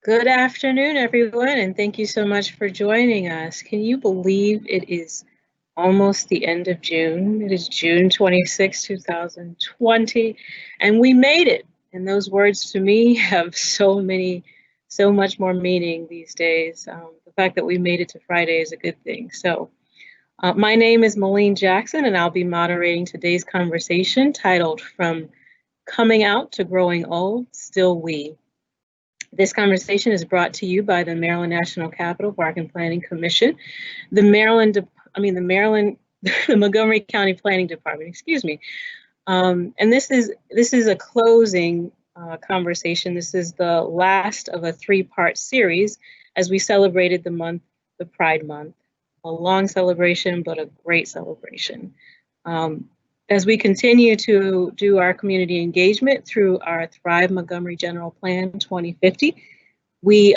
Good afternoon, everyone, and thank you so much for joining us. Can you believe it is almost the end of June? It is June 26, 2020, and we made it. And those words to me have so much more meaning these days. The fact that we made it to Friday is a good thing. My name is Malene Jackson, and I'll be moderating today's conversation titled From Coming Out to Growing Old, Still We. This conversation is brought to you by the Maryland National Capital Park and Planning Commission, the the Montgomery County Planning Department, excuse me. And this is a closing conversation. This is the last of a three-part series as we celebrated the Pride Month. A long celebration, but a great celebration. As we continue to do our community engagement through our Thrive Montgomery General Plan 2050, we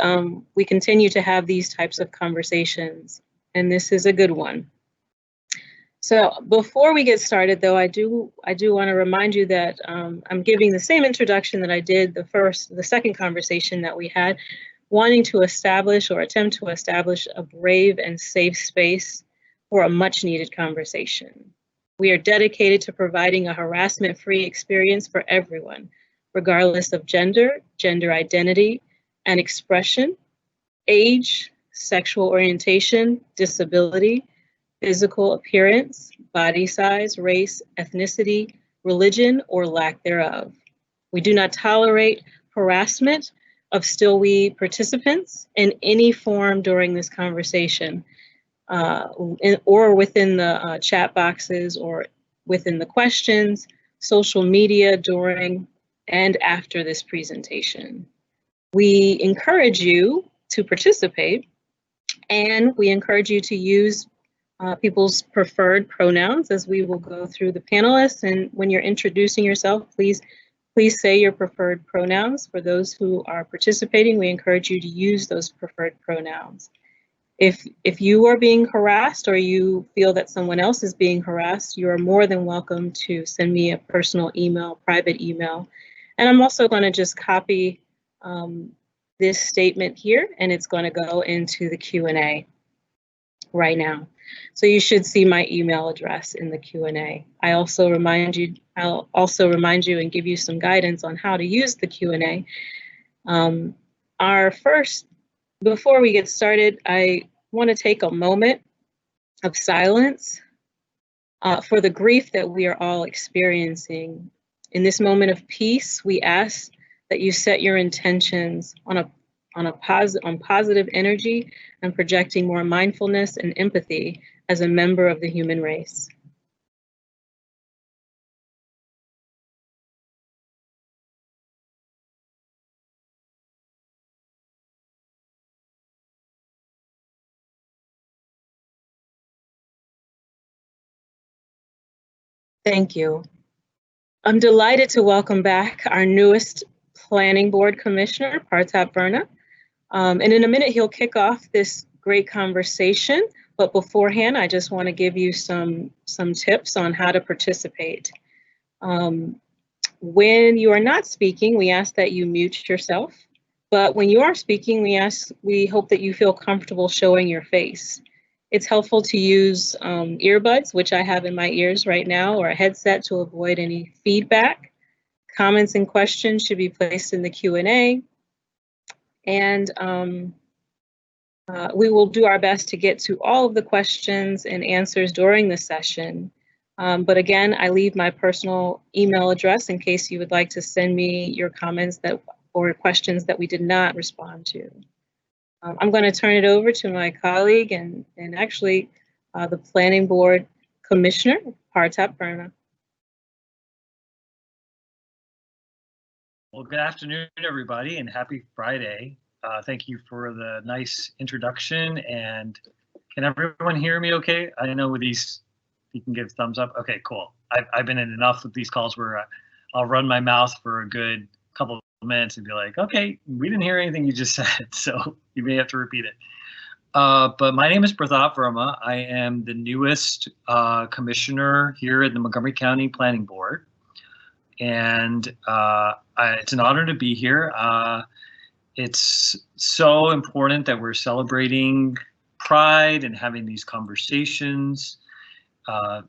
continue to have these types of conversations, and this is a good one. So before we get started, though, I do want to remind you that I'm giving the same introduction that I did the second conversation that we had, wanting to establish or attempt to establish a brave and safe space for a much needed conversation. We are dedicated to providing a harassment-free experience for everyone, regardless of gender, gender identity and expression, age, sexual orientation, disability, physical appearance, body size, race, ethnicity, religion, or lack thereof. We do not tolerate harassment of Still We participants in any form during this conversation. Or within the chat boxes or within the questions, social media during and after this presentation. We encourage you to participate, and we encourage you to use people's preferred pronouns as we will go through the panelists. And when you're introducing yourself, please say your preferred pronouns. For those who are participating, we encourage you to use those preferred pronouns. If you are being harassed or you feel that someone else is being harassed, you are more than welcome to send me a personal email, private email. And I'm also going to just copy this statement here, and it's going to go into the Q&A right now. So you should see my email address in the Q&A. I'll also remind you and give you some guidance on how to use the Q&A. Before we get started, I want to take a moment of silence for the grief that we are all experiencing. In this moment of peace, we ask that you set your intentions on positive energy and projecting more mindfulness and empathy as a member of the human race. Thank you. I'm delighted to welcome back our newest Planning Board Commissioner, Partap Verna. And in a minute, he'll kick off this great conversation. But beforehand, I just want to give you some tips on how to participate. When you are not speaking, we ask that you mute yourself. But when you are speaking, we hope that you feel comfortable showing your face. It's helpful to use earbuds, which I have in my ears right now, or a headset to avoid any feedback. Comments and questions should be placed in the Q&A. And we will do our best to get to all of the questions and answers during the session. But again, I leave my personal email address in case you would like to send me your comments or questions that we did not respond to. I'm going to turn it over to my colleague and actually the Planning Board Commissioner, Partap Verna. Well, good afternoon, everybody, and happy Friday. Thank you for the nice introduction. And can everyone hear me okay? I know with these, you can give thumbs up. Okay, cool. I've been in enough of these calls where I'll run my mouth for a good couple of minutes and be like, okay, we didn't hear anything you just said, so you may have to repeat it. But my name is Partap Verma. I am the newest commissioner here at the Montgomery County Planning Board. And it's an honor to be here. it's so important that we're celebrating Pride and having these conversations.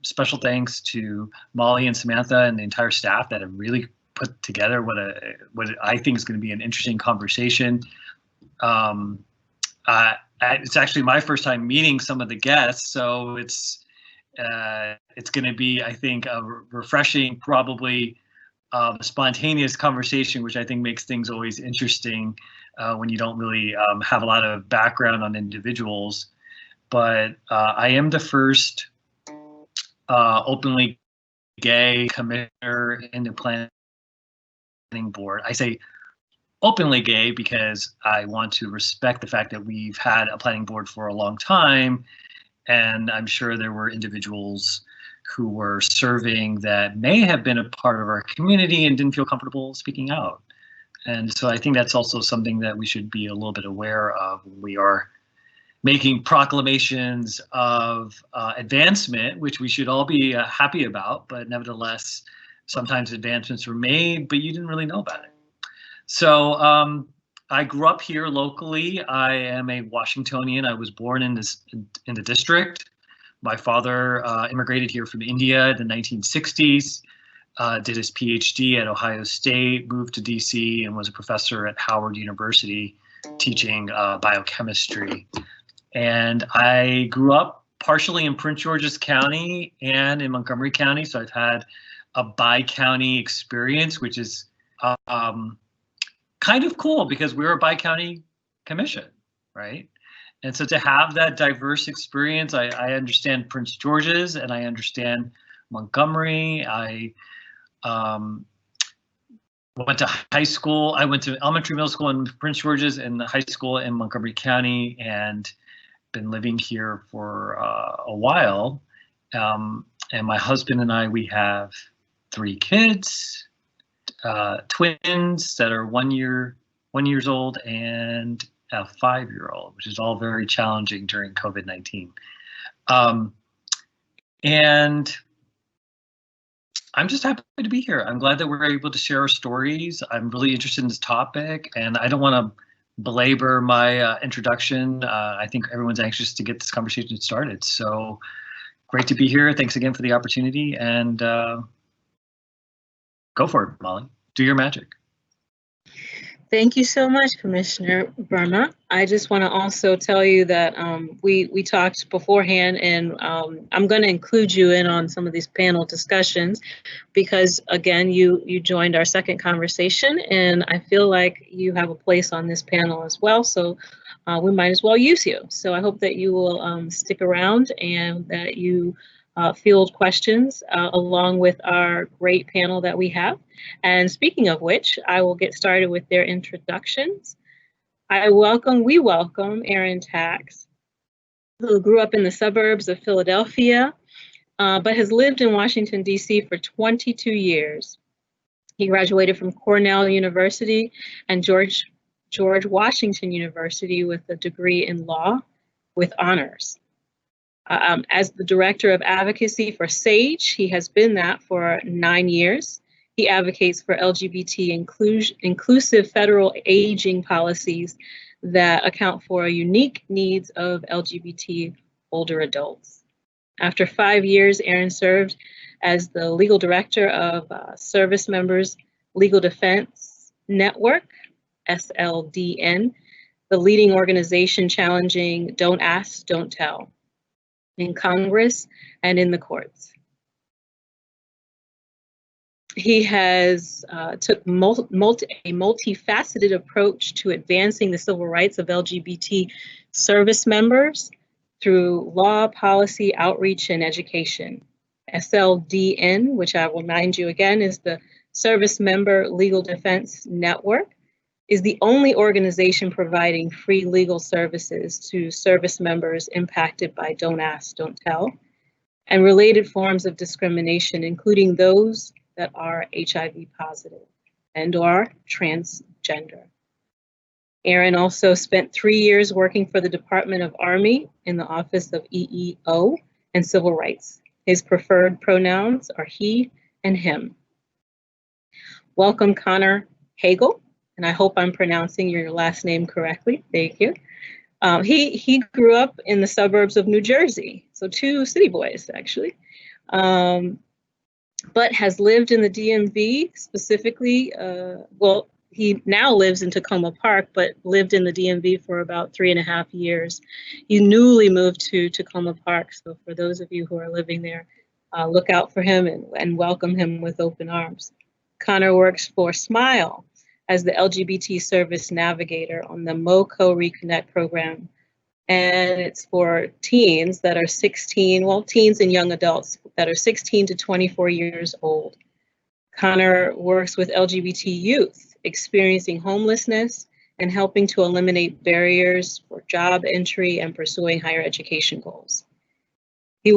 Special thanks to Molly and Samantha and the entire staff that have really put together what I think is going to be an interesting conversation. It's actually my first time meeting some of the guests, so it's going to be, I think, a refreshing, probably spontaneous conversation, which I think makes things always interesting when you don't really have a lot of background on individuals. But I am the first openly gay commissioner in the planning board. I say openly gay because I want to respect the fact that we've had a planning board for a long time, and I'm sure there were individuals who were serving that may have been a part of our community and didn't feel comfortable speaking out. And so I think that's also something that we should be a little bit aware of when we are making proclamations of advancement, which we should all be happy about, but nevertheless, sometimes advancements were made, but you didn't really know about it. So I grew up here locally. I am a Washingtonian. I was born in the district. My father immigrated here from India in the 1960s, did his PhD at Ohio State, moved to DC, and was a professor at Howard University teaching biochemistry. And I grew up partially in Prince George's County and in Montgomery County, so I've had a bi-county experience, which is kind of cool because we're a bi-county commission, right? And so to have that diverse experience, I understand Prince George's and I understand Montgomery. I went to high school. I went to elementary, middle school in Prince George's and high school in Montgomery County, and been living here for a while. And my husband and I, we have 3 kids, twins that are 1 year old and a 5-year-old, which is all very challenging during COVID-19. And I'm just happy to be here. I'm glad that we're able to share our stories. I'm really interested in this topic, and I don't want to belabor my introduction. I think everyone's anxious to get this conversation started. So great to be here. Thanks again for the opportunity, and go for it, Molly. Do your magic. Thank you so much, Commissioner Verma. I just want to also tell you that we talked beforehand, and I'm going to include you in on some of these panel discussions because, again, you joined our second conversation, and I feel like you have a place on this panel as well, so we might as well use you. So I hope that you will stick around and that you field questions along with our great panel that we have. And speaking of which, I will get started with their introductions. We welcome Aaron Tax, who grew up in the suburbs of Philadelphia, but has lived in Washington, D.C. for 22 years. He graduated from Cornell University and George Washington University with a degree in law with honors. As the Director of Advocacy for SAGE, he has been that for 9 years. He advocates for LGBT inclusive federal aging policies that account for unique needs of LGBT older adults. After 5 years, Aaron served as the Legal Director of Service Members Legal Defense Network, SLDN, the leading organization challenging Don't Ask, Don't Tell, in Congress and in the courts. He has took a multifaceted approach to advancing the civil rights of LGBT service members through law, policy, outreach, and education. SLDN, which I will remind you again, is the Service Member Legal Defense Network, is the only organization providing free legal services to service members impacted by Don't Ask, Don't Tell, and related forms of discrimination, including those that are HIV positive and/or transgender. Aaron also spent 3 years working for the Department of Army in the Office of EEO and Civil Rights. His preferred pronouns are he and him. Welcome, Connor Hagel. and I hope I'm pronouncing your last name correctly. Thank you. He grew up in the suburbs of New Jersey, so two city boys actually, but has lived in the DMV specifically. Well, he now lives in Tacoma Park, but lived in the DMV for about 3.5 years. He newly moved to Tacoma Park, so for those of you who are living there, look out for him and welcome him with open arms. Connor works for Smile as the LGBT service navigator on the MoCo Reconnect program. And it's for teens that are 16, well, teens and young adults that are 16 to 24 years old. Connor works with LGBT youth experiencing homelessness and helping to eliminate barriers for job entry and pursuing higher education goals. He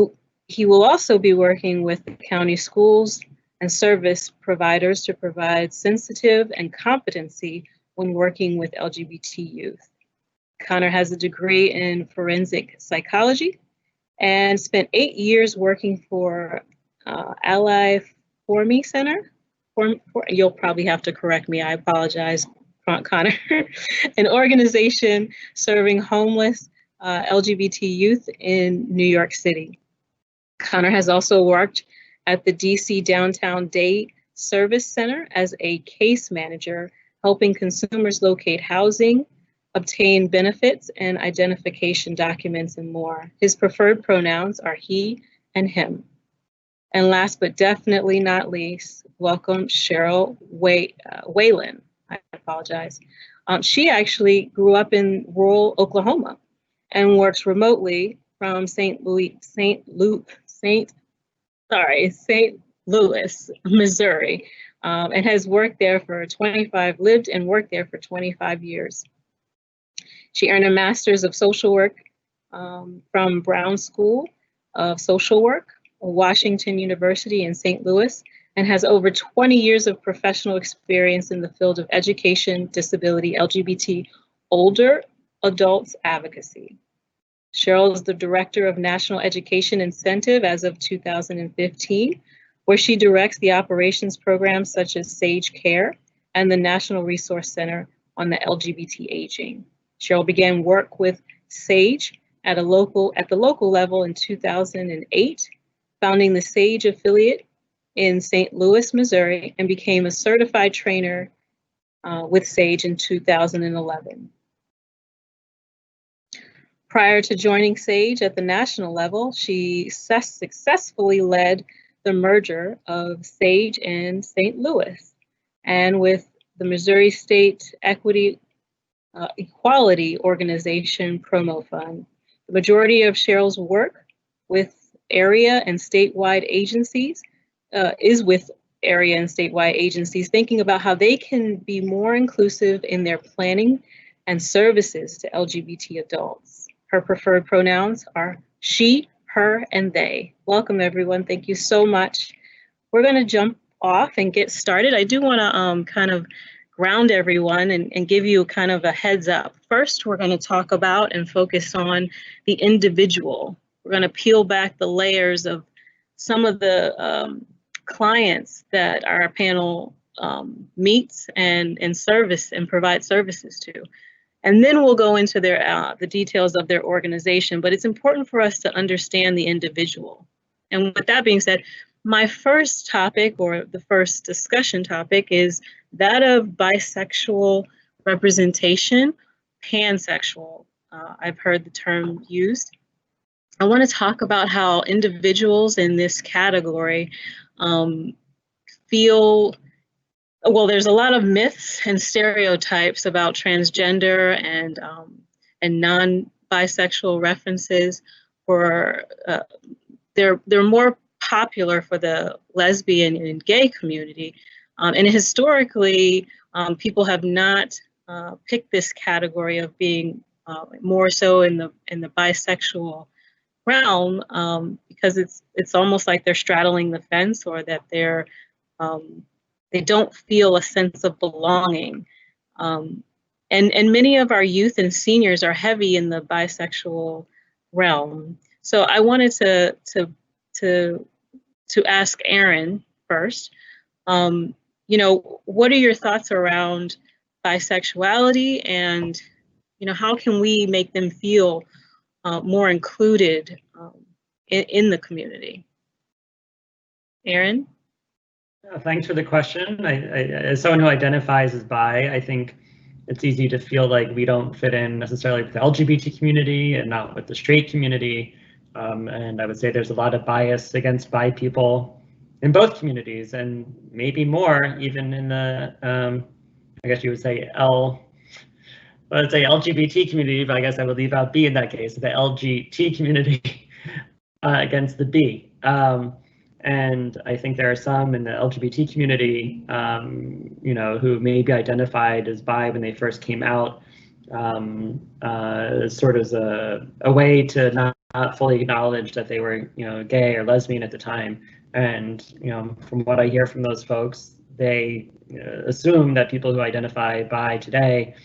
will also be working with the county schools and service providers to provide sensitive and competency when working with LGBT youth. Connor has a degree in forensic psychology and spent 8 years working for Ally For Me Center. You'll probably have to correct me, I apologize, Connor. An organization serving homeless LGBT youth in New York City. Connor has also worked at the DC Downtown Day Service Center as a case manager, helping consumers locate housing, obtain benefits and identification documents, and more. His preferred pronouns are he and him. And last but definitely not least, welcome Cheryl Whalen. I apologize. She actually grew up in rural Oklahoma and works remotely from St. Louis, Missouri, and has worked there for lived and worked there for 25 years. She earned a master's of social work from Brown School of Social Work, Washington University in St. Louis, and has over 20 years of professional experience in the field of education, disability, LGBT, older adults advocacy. Cheryl is the Director of National Education Incentive as of 2015, where she directs the operations programs such as Sage Care and the National Resource Center on the LGBT aging. Cheryl began work with Sage at the local level in 2008, founding the Sage affiliate in St. Louis, Missouri, and became a certified trainer with Sage in 2011. Prior to joining Sage at the national level, she successfully led the merger of Sage and St. Louis, and with the Missouri State Equality Organization Promo Fund. The majority of Cheryl's work with area and statewide agencies thinking about how they can be more inclusive in their planning and services to LGBT adults. Her preferred pronouns are she, her, and they. Welcome, everyone. Thank you so much. We're going to jump off and get started. I do want to kind of ground everyone and give you kind of a heads up. First, we're going to talk about and focus on the individual. We're going to peel back the layers of some of the clients that our panel meets and service and provide services to. And then we'll go into the details of their organization, but it's important for us to understand the individual. And with that being said, my first topic, or the first discussion topic, is that of bisexual representation, pansexual. I've heard the term used. I want to talk about how individuals in this category feel. Well, there's a lot of myths and stereotypes about transgender and non-bisexual references. They're more popular for the lesbian and gay community, and historically, people have not picked this category of being more so in the bisexual realm, because it's almost like they're straddling the fence, or that they don't feel a sense of belonging. And many of our youth and seniors are heavy in the bisexual realm. So I wanted to ask Erin first, what are your thoughts around bisexuality, and how can we make them feel more included in the community? Aaron? Thanks for the question. As someone who identifies as bi, I think it's easy to feel like we don't fit in necessarily with the LGBT community and not with the straight community. And I would say there's a lot of bias against bi people in both communities, and maybe more even in the, I guess you would say let's say LGBT community, but I guess I would leave out B in that case, the LGT community against the B. And I think there are some in the LGBT community, who maybe identified as bi when they first came out, sort of as a way to not fully acknowledge that they were, gay or lesbian at the time. And, from what I hear from those folks, they assume that people who identify bi today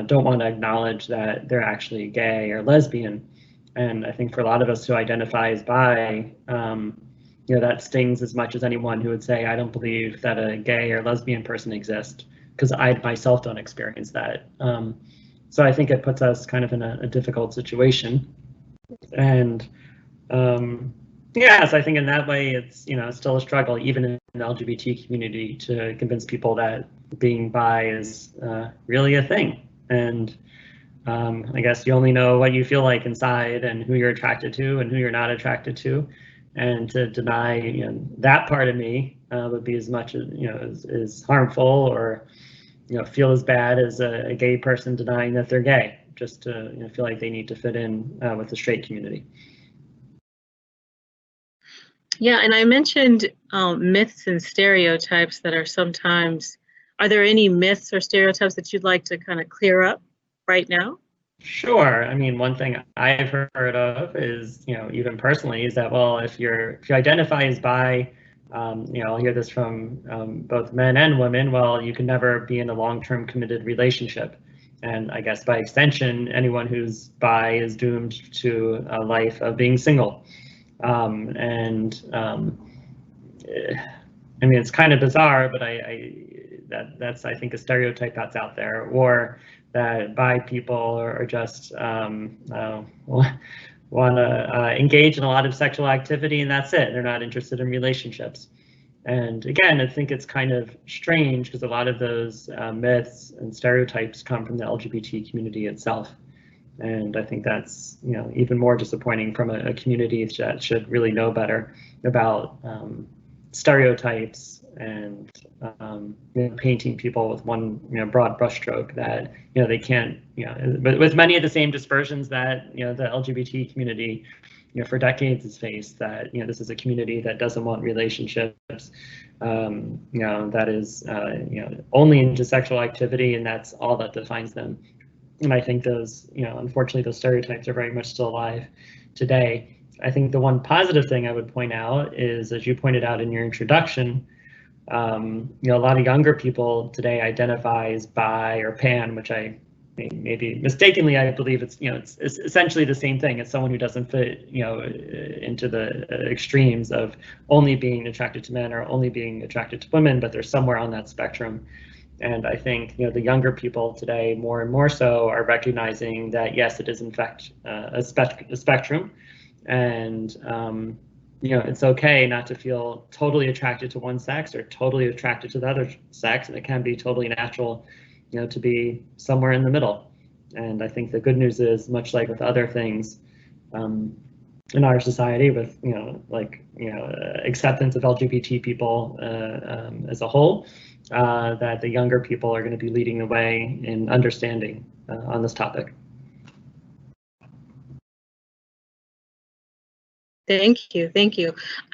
don't want to acknowledge that they're actually gay or lesbian. And I think for a lot of us who identify as bi, that stings as much as anyone who would say, I don't believe that a gay or lesbian person exists, because I myself don't experience that. So I think it puts us kind of in a difficult situation. And so I think in that way, it's still a struggle, even in the LGBT community, to convince people that being bi is really a thing. And I guess you only know what you feel like inside and who you're attracted to and who you're not attracted to. And to deny that part of me would be as much as harmful, or feel as bad as a gay person denying that they're gay, just to feel like they need to fit in with the straight community. Yeah, and I mentioned myths and stereotypes that are sometimes. Are there any myths or stereotypes that you'd like to kind of clear up right now? Sure. I mean, one thing I've heard of is, even personally, is that, well, if you identify as bi, I'll hear this from both men and women, well, you can never be in a long-term committed relationship. And I guess by extension, anyone who's bi is doomed to a life of being single. I mean, it's kind of bizarre, but that's I think a stereotype that's out there, or that bi people are just want to engage in a lot of sexual activity, and that's it. They're not interested in relationships. And again, I think it's kind of strange because a lot of those myths and stereotypes come from the LGBT community itself. And I think that's even more disappointing from a community that should really know better about stereotypes and painting people with one broad brushstroke that they can't but with many of the same dispersions that the LGBT community for decades has faced, that this is a community that doesn't want relationships, that is only into sexual activity, and that's all that defines them. And I think those unfortunately those stereotypes are very much still alive today. I think the one positive thing I would point out is, as you pointed out in your introduction, a lot of younger people today identify as bi or pan, which I maybe mistakenly I believe it's it's essentially the same thing. It's someone who doesn't fit into the extremes of only being attracted to men or only being attracted to women, but they're somewhere on that spectrum. And I think the younger people today more and more so are recognizing that yes, it is in fact a spectrum, and it's okay not to feel totally attracted to one sex or totally attracted to the other sex, and it can be totally natural, to be somewhere in the middle. And I think the good news is, much like with other things in our society, with acceptance of LGBT people as a whole, that the younger people are going to be leading the way in understanding on this topic. Thank you.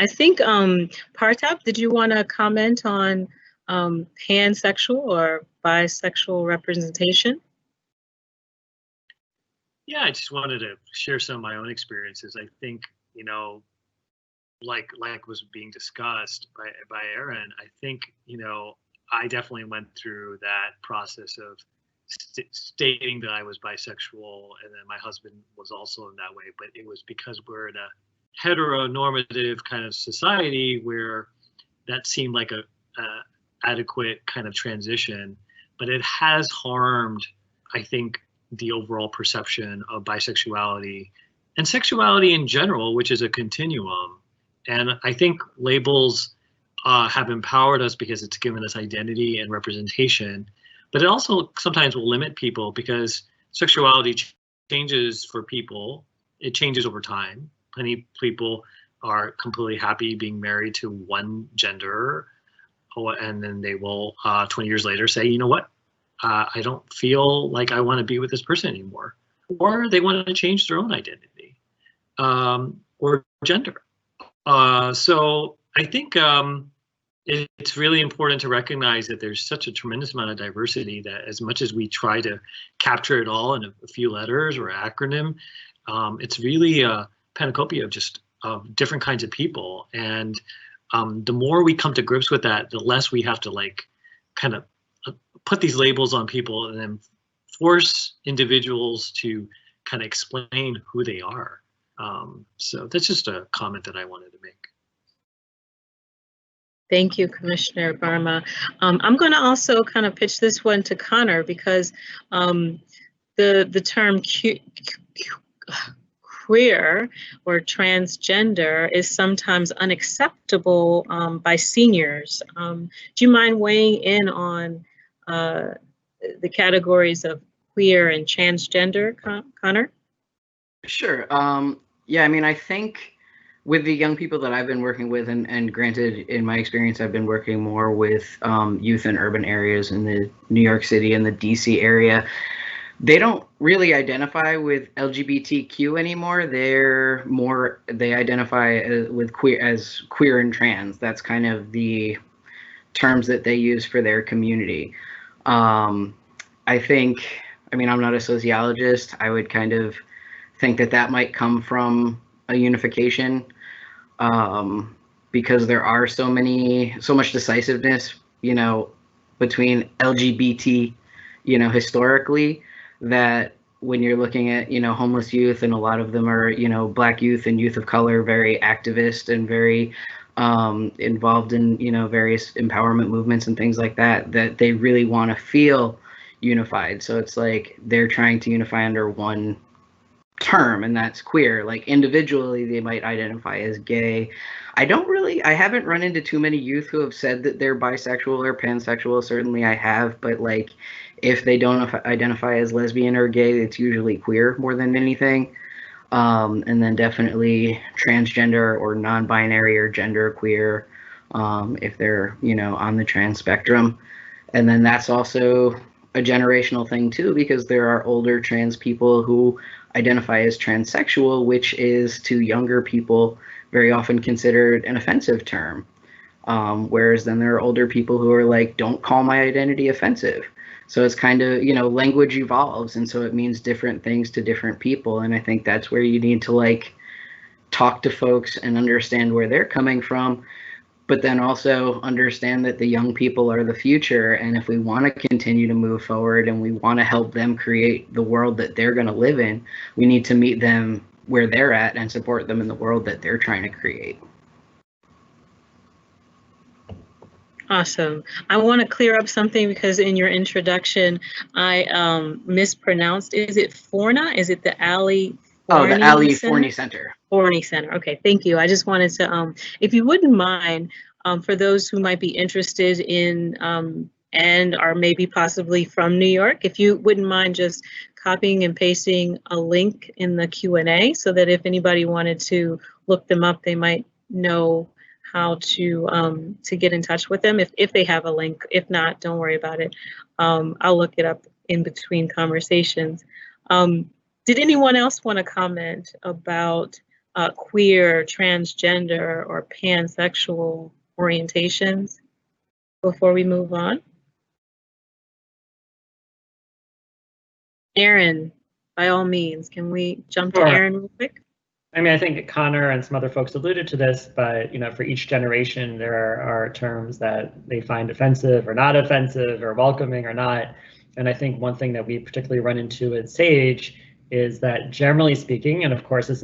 I think Partap, did you want to comment on pansexual or bisexual representation? Yeah, I just wanted to share some of my own experiences. I think, like was being discussed by Aaron, I think, I definitely went through that process of stating that I was bisexual, and then my husband was also in that way, but it was because we're in a heteronormative kind of society where that seemed like a adequate kind of transition. but it has harmed, I think, the overall perception of bisexuality and sexuality in general, which is a continuum. And I think labels have empowered us because it's given us identity and representation, but it also sometimes will limit people because sexuality changes for people. It changes over time. Many people are completely happy being married to one gender, and then they will 20 years later say, you know what, I don't feel like I want to be with this person anymore. Or they want to change their own identity or gender. So I think it's really important to recognize that there's such a tremendous amount of diversity that as much as we try to capture it all in a few letters or acronym, it's really a panacopia of just different kinds of people. And the more we come to grips with that, the less we have to like kind of put these labels on people and then force individuals to kind of explain who they are. So that's just a comment that I wanted to make. Thank you, Commissioner Barma. I'm going to also kind of pitch this one to Connor because the term queer or transgender is sometimes unacceptable by seniors. Do you mind weighing in on the categories of queer and transgender, Connor? Sure. Yeah, I mean, I think with the young people that I've been working with, and granted, in my experience, I've been working more with youth in urban areas in the New York City and the DC area. They don't really identify with LGBTQ anymore. They identify with queer and trans. That's kind of the terms that they use for their community. I think, I mean, I'm not a sociologist. I would kind of think that might come from a unification, because there are so much decisiveness, between LGBT, historically, that when you're looking at, homeless youth, and a lot of them are, Black youth and youth of color, very activist and very involved in, various empowerment movements and things like that, that they really want to feel unified. So it's like they're trying to unify under one term, and that's queer. Like individually they might identify as gay. I haven't run into too many youth who have said that they're bisexual or pansexual. Certainly I have, but like if they don't identify as lesbian or gay, it's usually queer more than anything. And then definitely transgender or non-binary or genderqueer, if they're on the trans spectrum. And then that's also a generational thing too, because there are older trans people who identify as transsexual, which is to younger people very often considered an offensive term. Whereas then there are older people who are like, don't call my identity offensive. So it's kind of, language evolves, and so it means different things to different people. And I think that's where you need to like talk to folks and understand where they're coming from, but then also understand that the young people are the future. And if we want to continue to move forward and we want to help them create the world that they're going to live in, we need to meet them where they're at and support them in the world that they're trying to create. Awesome. I want to clear up something because in your introduction, I mispronounced. Is it Forna? Is it the Ali? Oh, the Ali Forney Center. Forney Center. Okay, thank you. I just wanted to, if you wouldn't mind, for those who might be interested in and are maybe possibly from New York, if you wouldn't mind just copying and pasting a link in the Q&A so that if anybody wanted to look them up, they might know how to get in touch with them if they have a link. If not, don't worry about it. I'll look it up in between conversations. Did anyone else want to comment about queer, transgender, or pansexual orientations before we move on? Aaron, by all means, can we jump to Aaron real quick? I mean, I think Connor and some other folks alluded to this, but for each generation, there are terms that they find offensive or not offensive or welcoming or not. And I think one thing that we particularly run into at SAGE is that generally speaking, and of course this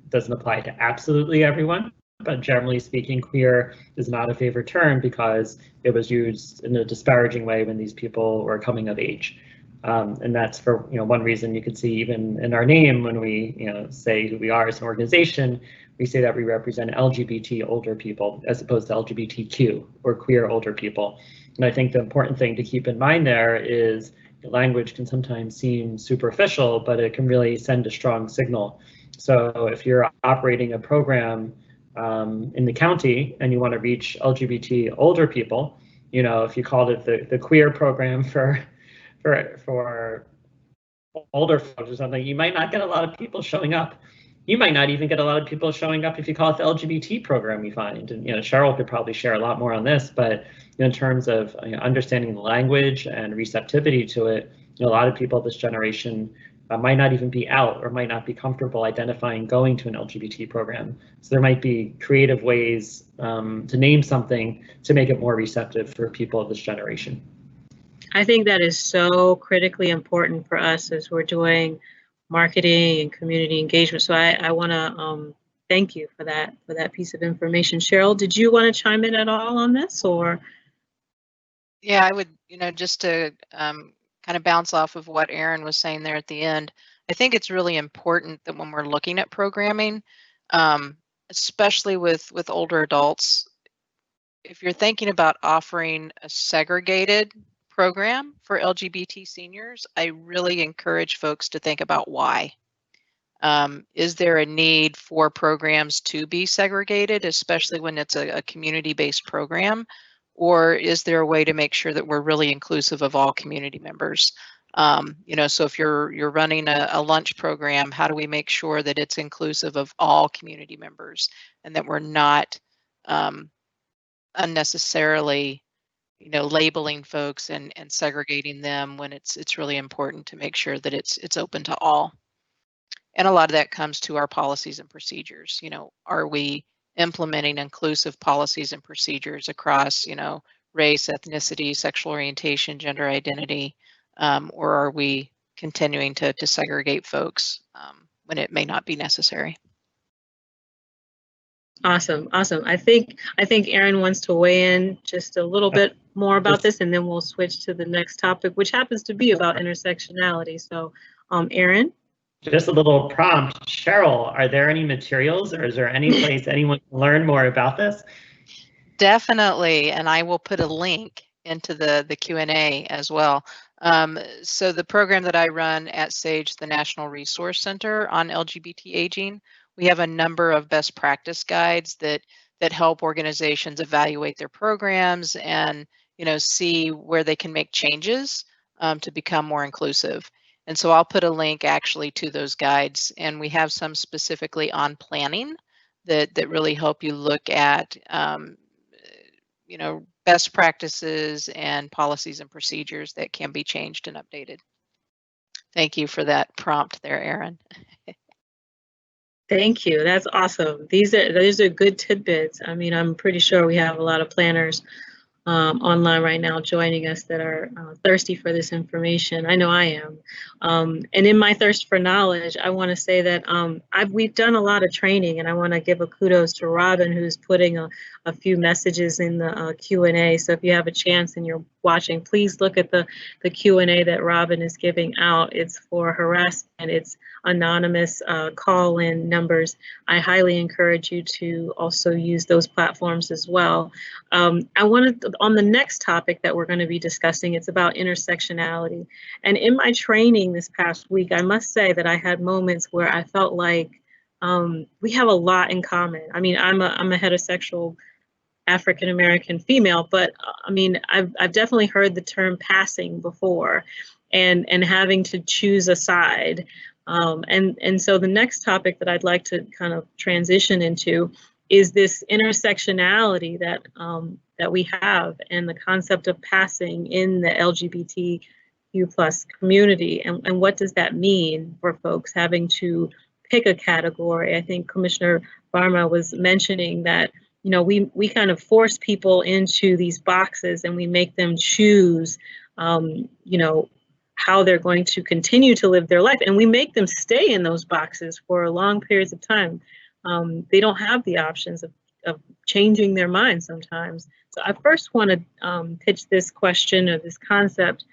doesn't apply to absolutely everyone, but generally speaking, queer is not a favored term because it was used in a disparaging way when these people were coming of age. And that's for one reason you could see even in our name when we say who we are as an organization, we say that we represent LGBT older people as opposed to LGBTQ or queer older people. And I think the important thing to keep in mind there is language can sometimes seem superficial, but it can really send a strong signal. So if you're operating a program in the county and you want to reach LGBT older people, if you called it the queer program for older folks or something, you might not get a lot of people showing up. You might not even get a lot of people showing up if you call it the LGBT program, we find. And Cheryl could probably share a lot more on this, but in terms of understanding the language and receptivity to it, a lot of people this generation might not even be out or might not be comfortable identifying going to an LGBT program. So there might be creative ways to name something to make it more receptive for people of this generation. I think that is so critically important for us as we're doing marketing and community engagement. So I want to thank you for that piece of information. Cheryl, did you want to chime in at all on this, or? Yeah, I would, just to kind of bounce off of what Aaron was saying there at the end. I think it's really important that when we're looking at programming, especially with older adults, if you're thinking about offering a segregated program for LGBT seniors, I really encourage folks to think about why. Is there a need for programs to be segregated, especially when it's a community-based program? Or is there a way to make sure that we're really inclusive of all community members? So if you're running a lunch program, how do we make sure that it's inclusive of all community members and that we're not unnecessarily labeling folks and segregating them when it's really important to make sure that it's open to all. And a lot of that comes to our policies and procedures. Are we implementing inclusive policies and procedures across, race, ethnicity, sexual orientation, gender identity, or are we continuing to segregate folks when it may not be necessary? Awesome. I think Aaron wants to weigh in just a little bit more about this, and then we'll switch to the next topic, which happens to be about intersectionality. So, Aaron? Just a little prompt. Cheryl, are there any materials or is there any place anyone can learn more about this? Definitely, and I will put a link into the Q&A as well. So the program that I run at SAGE, the National Resource Center on LGBT aging, we have a number of best practice guides that help organizations evaluate their programs and see where they can make changes to become more inclusive. And so I'll put a link actually to those guides, and we have some specifically on planning that really help you look at best practices and policies and procedures that can be changed and updated. Thank you for that prompt there, Aaron. Thank you. That's awesome. These are good tidbits. I mean, I'm pretty sure we have a lot of planners online right now joining us that are thirsty for this information. I know I am. And in my thirst for knowledge, I want to say that we've done a lot of training, and I want to give a kudos to Robin, who's putting a few messages in the Q&A. So if you have a chance and you're watching, please look at the Q&A that Robin is giving out. It's for harassment. It's anonymous call-in numbers. I highly encourage you to also use those platforms as well. I wanted on the next topic that we're going to be discussing, it's about intersectionality. And in my training this past week, I must say that I had moments where I felt like we have a lot in common. I mean, I'm a heterosexual African-American female, but I mean, I've definitely heard the term passing before and having to choose a side. And so the next topic that I'd like to kind of transition into is this intersectionality that we have and the concept of passing in the LGBTQ+ community. And what does that mean for folks having to pick a category? I think Commissioner Varma was mentioning that, we kind of force people into these boxes and we make them choose, how they're going to continue to live their life. And we make them stay in those boxes for long periods of time. They don't have the options of changing their mind sometimes. So I first want to pitch this question or this concept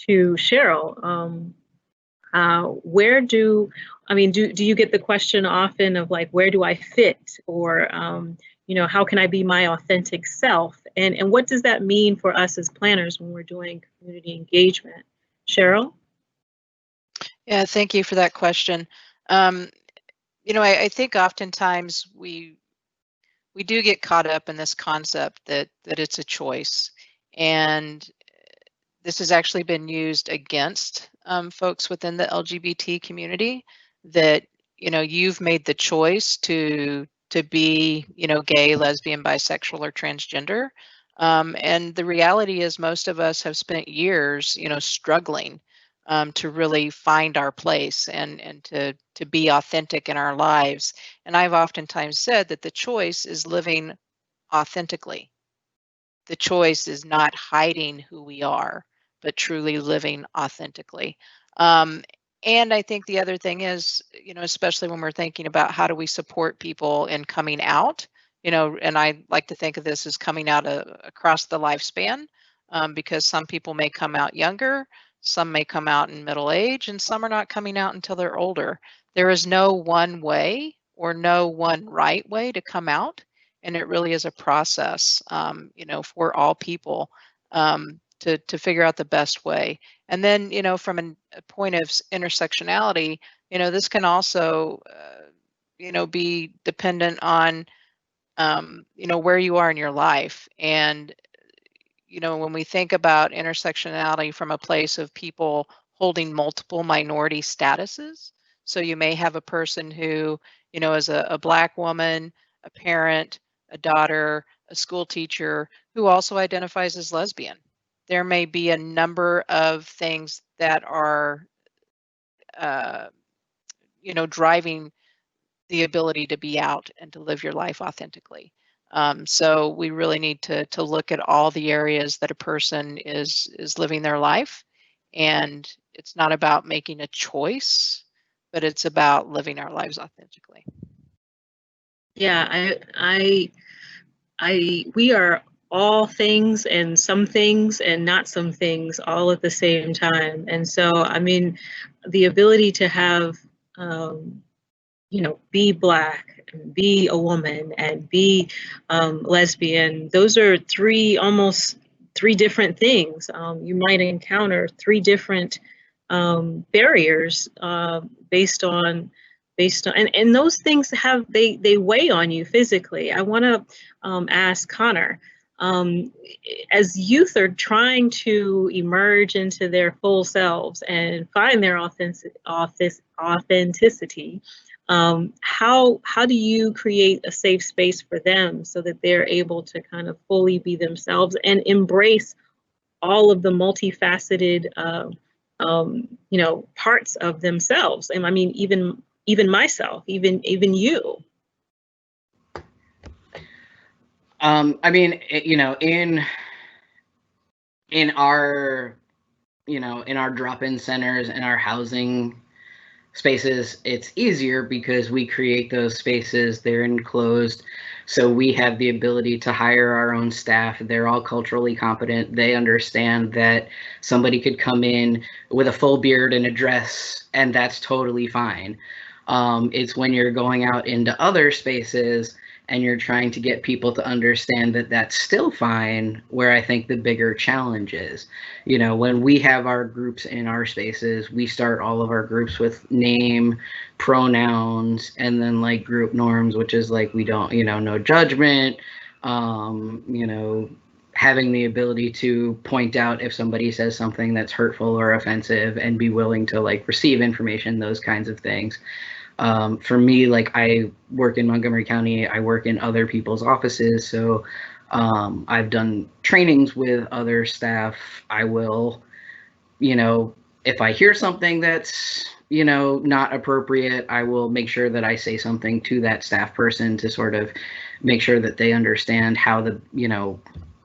to Cheryl. Where do you get the question often of like, where do I fit, or how can I be my authentic self, and what does that mean for us as planners when we're doing community engagement? Cheryl? Yeah, thank you for that question. I think oftentimes we do get caught up in this concept that it's a choice, and this has actually been used against folks within the LGBT community, that you've made the choice to be gay, lesbian, bisexual, or transgender, and the reality is most of us have spent years struggling to really find our place and to be authentic in our lives. And I've oftentimes said that the choice is living authentically. The choice is not hiding who we are, but truly living authentically. And I think the other thing is, especially when we're thinking about how do we support people in coming out, and I like to think of this as coming out across the lifespan, because some people may come out younger, some may come out in middle age, and some are not coming out until they're older. There is no one way or no one right way to come out. And it really is a process, for all people to figure out the best way. And then, from a point of intersectionality, this can also, be dependent on, where you are in your life. And, when we think about intersectionality from a place of people holding multiple minority statuses, so you may have a person who, is a Black woman, a parent, a daughter, a school teacher who also identifies as lesbian. There may be a number of things that are, driving the ability to be out and to live your life authentically. So we really need to look at all the areas that a person is living their life, and it's not about making a choice, but it's about living our lives authentically. Yeah, we are all things and some things and not some things all at the same time. And so, the ability to have, be Black, and be a woman, and be lesbian, those are almost three different things. You might encounter three different barriers based on, and those things they weigh on you physically. I want to ask Connor, as youth are trying to emerge into their full selves and find their authenticity, how do you create a safe space for them so that they're able to kind of fully be themselves and embrace all of the multifaceted parts of themselves? And even myself, even you. In our drop-in centers and our housing spaces, it's easier because we create those spaces. They're enclosed, so we have the ability to hire our own staff. They're all culturally competent. They understand that somebody could come in with a full beard and a dress, and that's totally fine. It's when you're going out into other spaces and you're trying to get people to understand that that's still fine, where I think the bigger challenge is. When we have our groups in our spaces, we start all of our groups with name, pronouns, and then like group norms, which is like, we don't, no judgment, having the ability to point out if somebody says something that's hurtful or offensive and be willing to like receive information, those kinds of things. For me, like, I work in Montgomery County, I work in other people's offices, so I've done trainings with other staff. I will, if I hear something that's, not appropriate, I will make sure that I say something to that staff person to sort of make sure that they understand how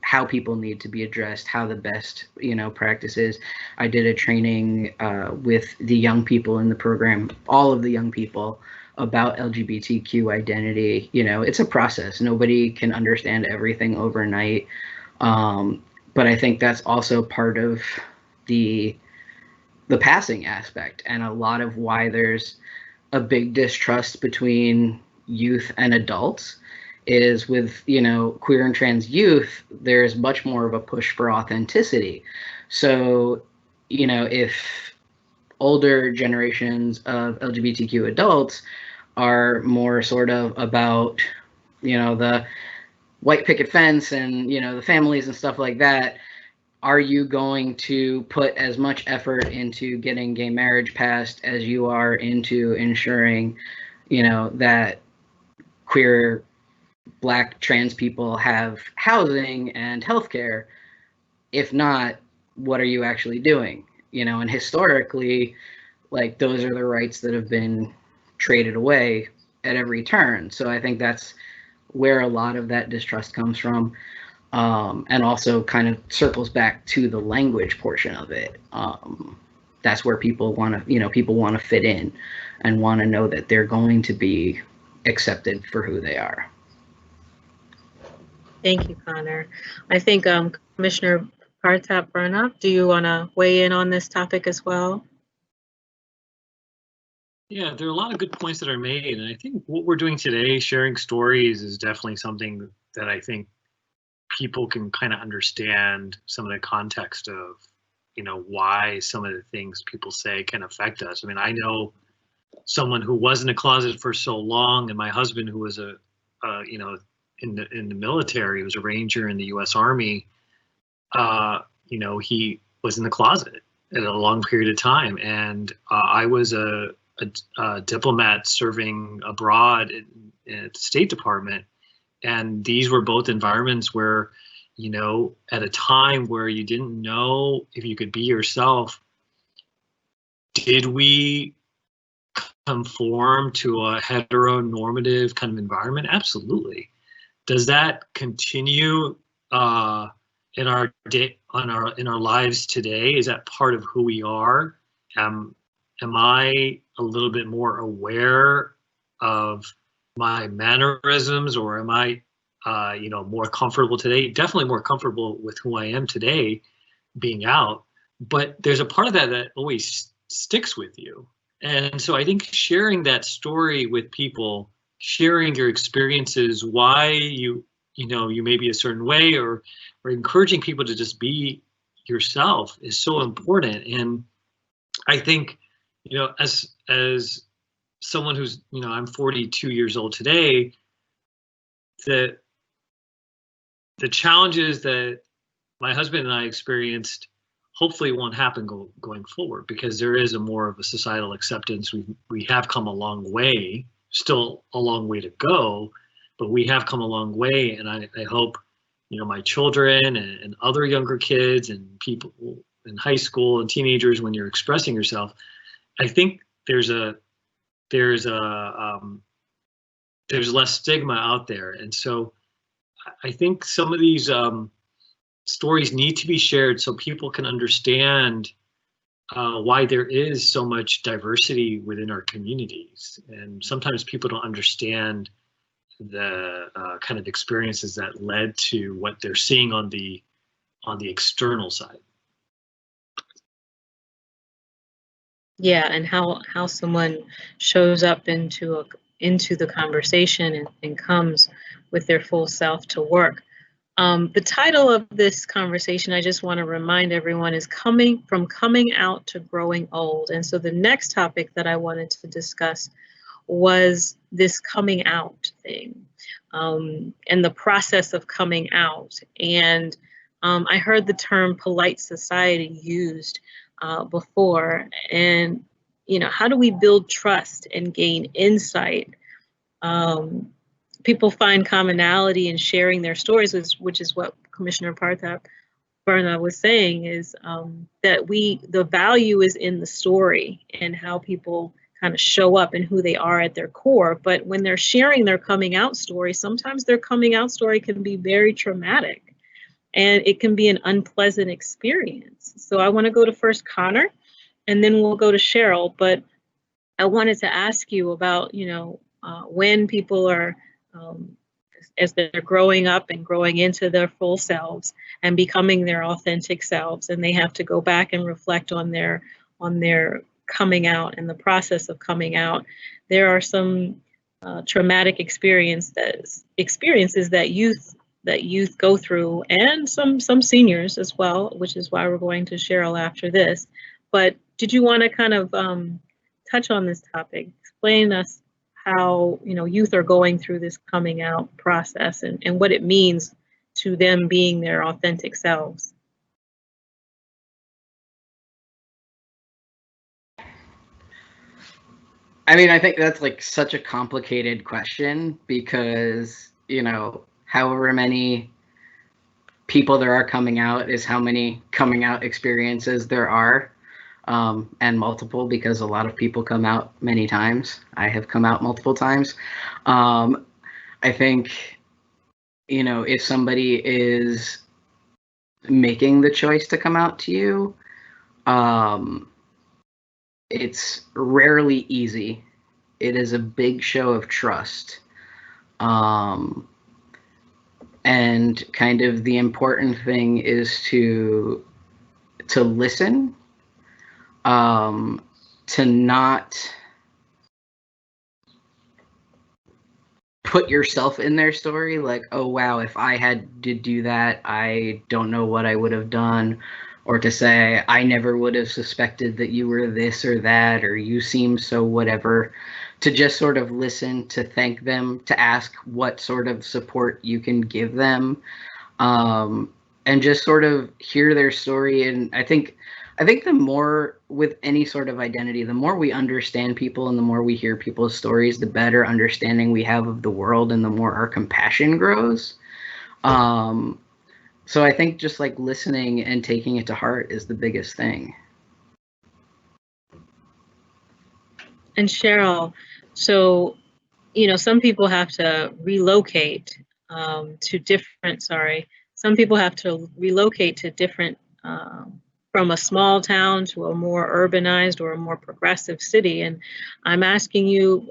how people need to be addressed, how the best, practices. I did a training with the young people in the program, all of the young people, about LGBTQ identity, you know, it's a process. Nobody can understand everything overnight. But I think that's also part of the passing aspect, and a lot of why there's a big distrust between youth and adults is with, you know, queer and trans youth, there's much more of a push for authenticity. So, you know, if older generations of LGBTQ adults are more sort of about, you know, the white picket fence and, you know, the families and stuff like that, are you going to put as much effort into getting gay marriage passed as you are into ensuring, you know, that queer, Black, trans people have housing and healthcare? If not, what are you actually doing? You know, and historically, like, those are the rights that have been traded away at every turn. So I think that's where a lot of that distrust comes from. And also kind of circles back to the language portion of it. That's where people want to, you know, people want to fit in and want to know that they're going to be accepted for who they are. Thank you, Connor. I think Commissioner Partap-Burnap, do you want to weigh in on this topic as well? Yeah, there are a lot of good points that are made, and I think what we're doing today, sharing stories, is definitely something that I think people can kind of understand some of the context of, you know, why some of the things people say can affect us. I mean, I know someone who was in a closet for so long, and my husband, who was you know, in the military, was a ranger in the U.S. Army. You know, he was in the closet at a long period of time, and I was a diplomat serving abroad at the State Department. And these were both environments where, you know, at a time where you didn't know if you could be yourself, did we conform to a heteronormative kind of environment? Absolutely. Does that continue in our lives today? Is that part of who we are? Am I a little bit more aware of my mannerisms, or am I, you know, more comfortable today? Definitely more comfortable with who I am today, being out. But there's a part of that that always sticks with you, and so I think sharing that story with people, sharing your experiences, why you know you may be a certain way, or encouraging people to just be yourself, is so important. And I think, you know, as someone who's, you know, I'm 42 years old today, the challenges that my husband and I experienced hopefully won't happen going forward, because there is a more of a societal acceptance. We have come a long way, still a long way to go, but we have come a long way. And I hope, you know, my children and other younger kids and people in high school and teenagers, when you're expressing yourself, I think there's less stigma out there. And so I think some of these stories need to be shared so people can understand why there is so much diversity within our communities. And sometimes people don't understand the kind of experiences that led to what they're seeing on the external side. Yeah, and how someone shows up into the conversation and comes with their full self to work. The title of this conversation, I just want to remind everyone, is Coming Out to Growing Old. And so the next topic that I wanted to discuss was this coming out thing, and the process of coming out. And I heard the term polite society used before. And, you know, how do we build trust and gain insight? People find commonality in sharing their stories, which is what Commissioner Partap-Burnap was saying, is that the value is in the story and how people kind of show up and who they are at their core. But when they're sharing their coming out story, sometimes their coming out story can be very traumatic and it can be an unpleasant experience. So I want to go to first Connor, and then we'll go to Cheryl. But I wanted to ask you about, when people are, as they're growing up and growing into their full selves and becoming their authentic selves, and they have to go back and reflect on their coming out and the process of coming out. There are some traumatic experiences that youth go through, and some seniors as well, which is why we're going to Cheryl after this. But did you want to kind of touch on this topic, explain us how youth are going through this coming out process and what it means to them being their authentic selves? I mean, I think that's like such a complicated question because, however many people there are coming out is how many coming out experiences there are, and multiple, because a lot of people come out many times. I have come out multiple times. I think, if somebody is making the choice to come out to you, it's rarely easy. It is a big show of trust. And kind of the important thing is to listen, to not put yourself in their story, like, oh wow, if I had to do that, I don't know what I would have done, or to say, I never would have suspected that you were this or that, or you seem so whatever. To just sort of listen, to thank them, to ask what sort of support you can give them, and just sort of hear their story. And I think the more, with any sort of identity, the more we understand people and the more we hear people's stories, the better understanding we have of the world and the more our compassion grows. So I think just like listening and taking it to heart is the biggest thing. And Cheryl, so, some people have to relocate to different, some people have to relocate to different, from a small town to a more urbanized or a more progressive city. And I'm asking you,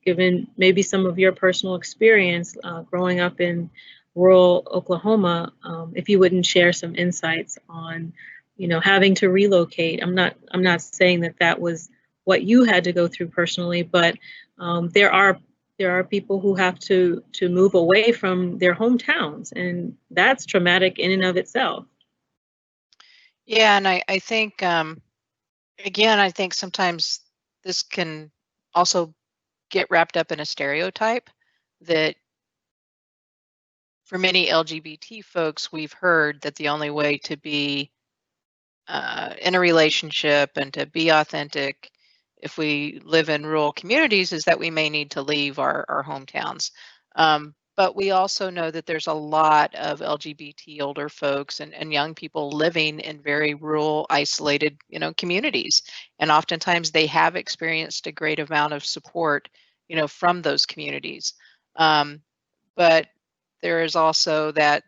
given maybe some of your personal experience growing up in rural Oklahoma, if you wouldn't share some insights on, having to relocate. I'm not saying that was what you had to go through personally, but there are people who have to move away from their hometowns, and that's traumatic in and of itself. Yeah, and I think again, I think sometimes this can also get wrapped up in a stereotype that for many LGBT folks, we've heard that the only way to be in a relationship and to be authentic if we live in rural communities is that we may need to leave our hometowns. But we also know that there's a lot of LGBT older folks and young people living in very rural, isolated, communities. And oftentimes they have experienced a great amount of support, from those communities. But there is also that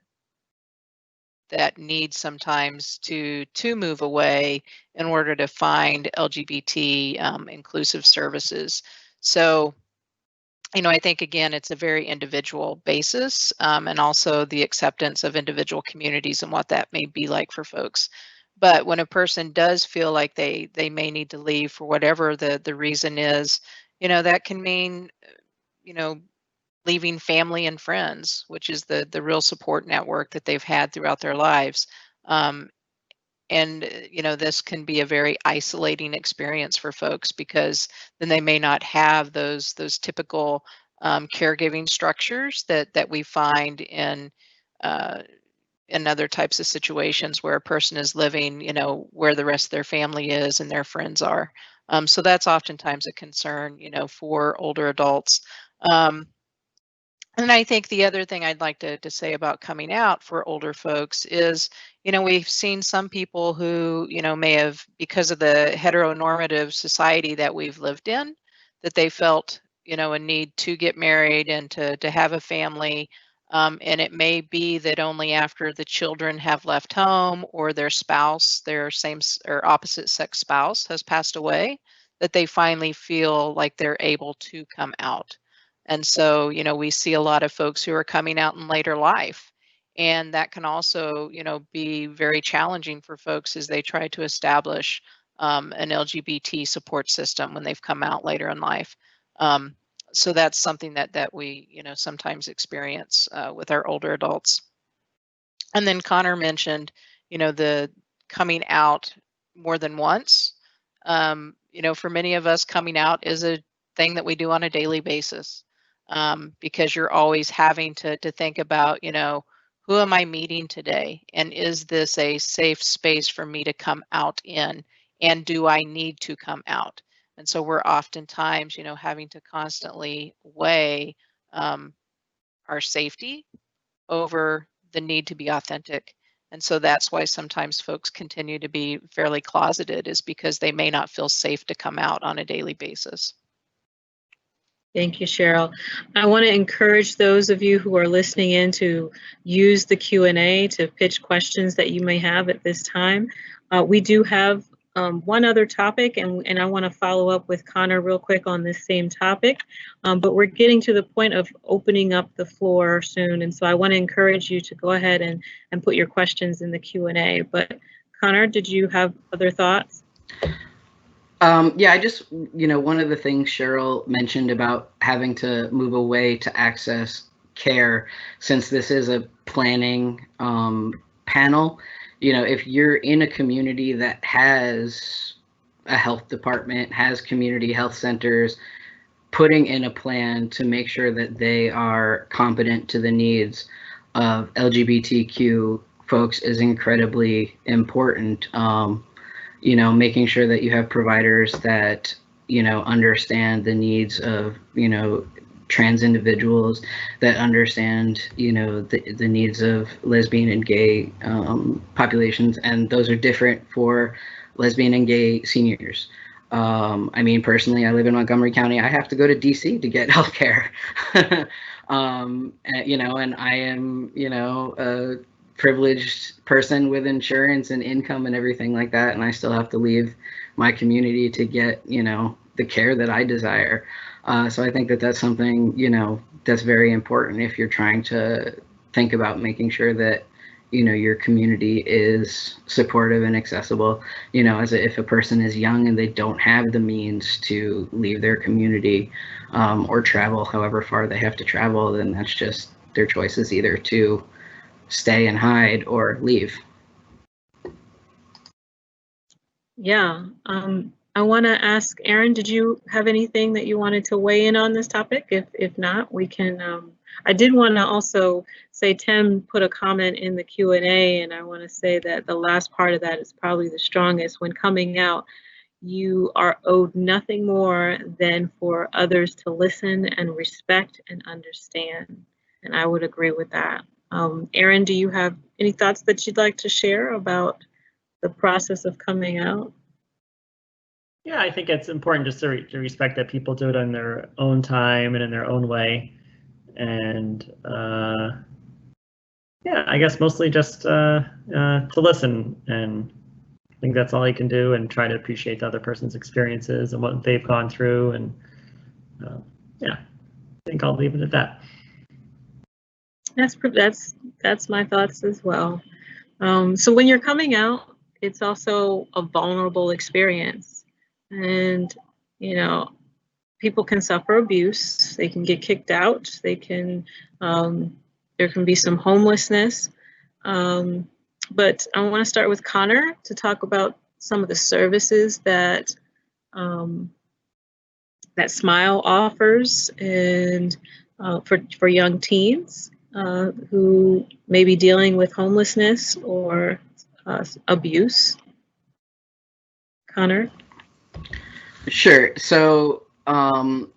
need sometimes to move away in order to find LGBT inclusive services. So, I think again, it's a very individual basis, and also the acceptance of individual communities and what that may be like for folks. But when a person does feel like they may need to leave for whatever the reason is, that can mean, leaving family and friends, which is the real support network that they've had throughout their lives. And this can be a very isolating experience for folks because then they may not have those typical caregiving structures that we find in other types of situations where a person is living, where the rest of their family is and their friends are. So that's oftentimes a concern, for older adults. And I think the other thing I'd like to say about coming out for older folks is, we've seen some people who, may have, because of the heteronormative society that we've lived in, that they felt, a need to get married and to have a family. And it may be that only after the children have left home or their spouse, their same or opposite sex spouse has passed away, that they finally feel like they're able to come out. And so, we see a lot of folks who are coming out in later life. And that can also, be very challenging for folks as they try to establish an LGBT support system when they've come out later in life. So that's something that we, sometimes experience with our older adults. And then Connor mentioned, the coming out more than once. For many of us, coming out is a thing that we do on a daily basis, because you're always having to think about, who am I meeting today? And is this a safe space for me to come out in? And do I need to come out? And so we're oftentimes, having to constantly weigh our safety over the need to be authentic. And so that's why sometimes folks continue to be fairly closeted, is because they may not feel safe to come out on a daily basis. Thank you, Cheryl. I want to encourage those of you who are listening in to use the Q&A to pitch questions that you may have at this time. We do have one other topic, and I want to follow up with Connor real quick on this same topic, but we're getting to the point of opening up the floor soon, and so I want to encourage you to go ahead and put your questions in the Q&A. But Connor, did you have other thoughts? Yeah, I just, one of the things Cheryl mentioned about having to move away to access care, since this is a planning panel, if you're in a community that has a health department, has community health centers, putting in a plan to make sure that they are competent to the needs of LGBTQ folks is incredibly important. Making sure that you have providers that, understand the needs of, trans individuals, that understand, the needs of lesbian and gay populations. And those are different for lesbian and gay seniors. Personally, I live in Montgomery County. I have to go to DC to get healthcare. And I am, a privileged person with insurance and income and everything like that, and I still have to leave my community to get the care that I desire. So I think that that's something that's very important if you're trying to think about making sure that your community is supportive and accessible. If a person is young and they don't have the means to leave their community or travel however far they have to travel, then that's just their choices, either to stay and hide or leave. Yeah, I want to ask Erin, did you have anything that you wanted to weigh in on this topic? If not, we can. I did want to also say Tim put a comment in the Q&A, and I want to say that the last part of that is probably the strongest. When coming out, you are owed nothing more than for others to listen and respect and understand. And I would agree with that. Erin, do you have any thoughts that you'd like to share about the process of coming out? Yeah, I think it's important just to respect that people do it on their own time and in their own way. And yeah, I guess mostly just to listen. And I think that's all you can do, and try to appreciate the other person's experiences and what they've gone through. And yeah, I think I'll leave it at that. That's my thoughts as well. So when you're coming out, it's also a vulnerable experience, and people can suffer abuse. They can get kicked out. They can there can be some homelessness. But I want to start with Connor to talk about some of the services that that Smile offers, and for young teens who may be dealing with homelessness or abuse. Connor? Sure. So most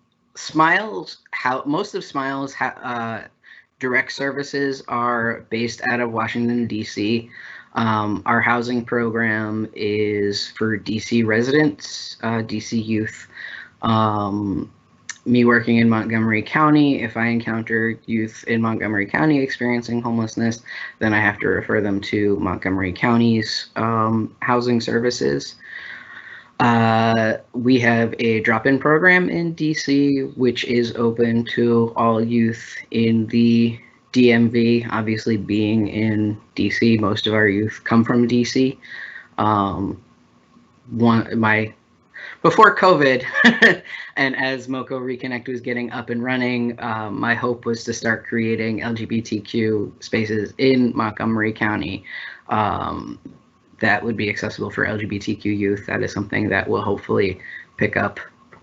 of Smile's direct services are based out of Washington, D.C. Our housing program is for DC residents, DC youth. Me working in Montgomery County, if I encounter youth in Montgomery County experiencing homelessness, then I have to refer them to Montgomery County's housing services. We have a drop-in program in DC, which is open to all youth in the DMV. Obviously, being in DC, most of our youth come from DC. Before COVID, and as MoCo Reconnect was getting up and running, my hope was to start creating LGBTQ spaces in Montgomery County that would be accessible for LGBTQ youth. That is something that will hopefully pick up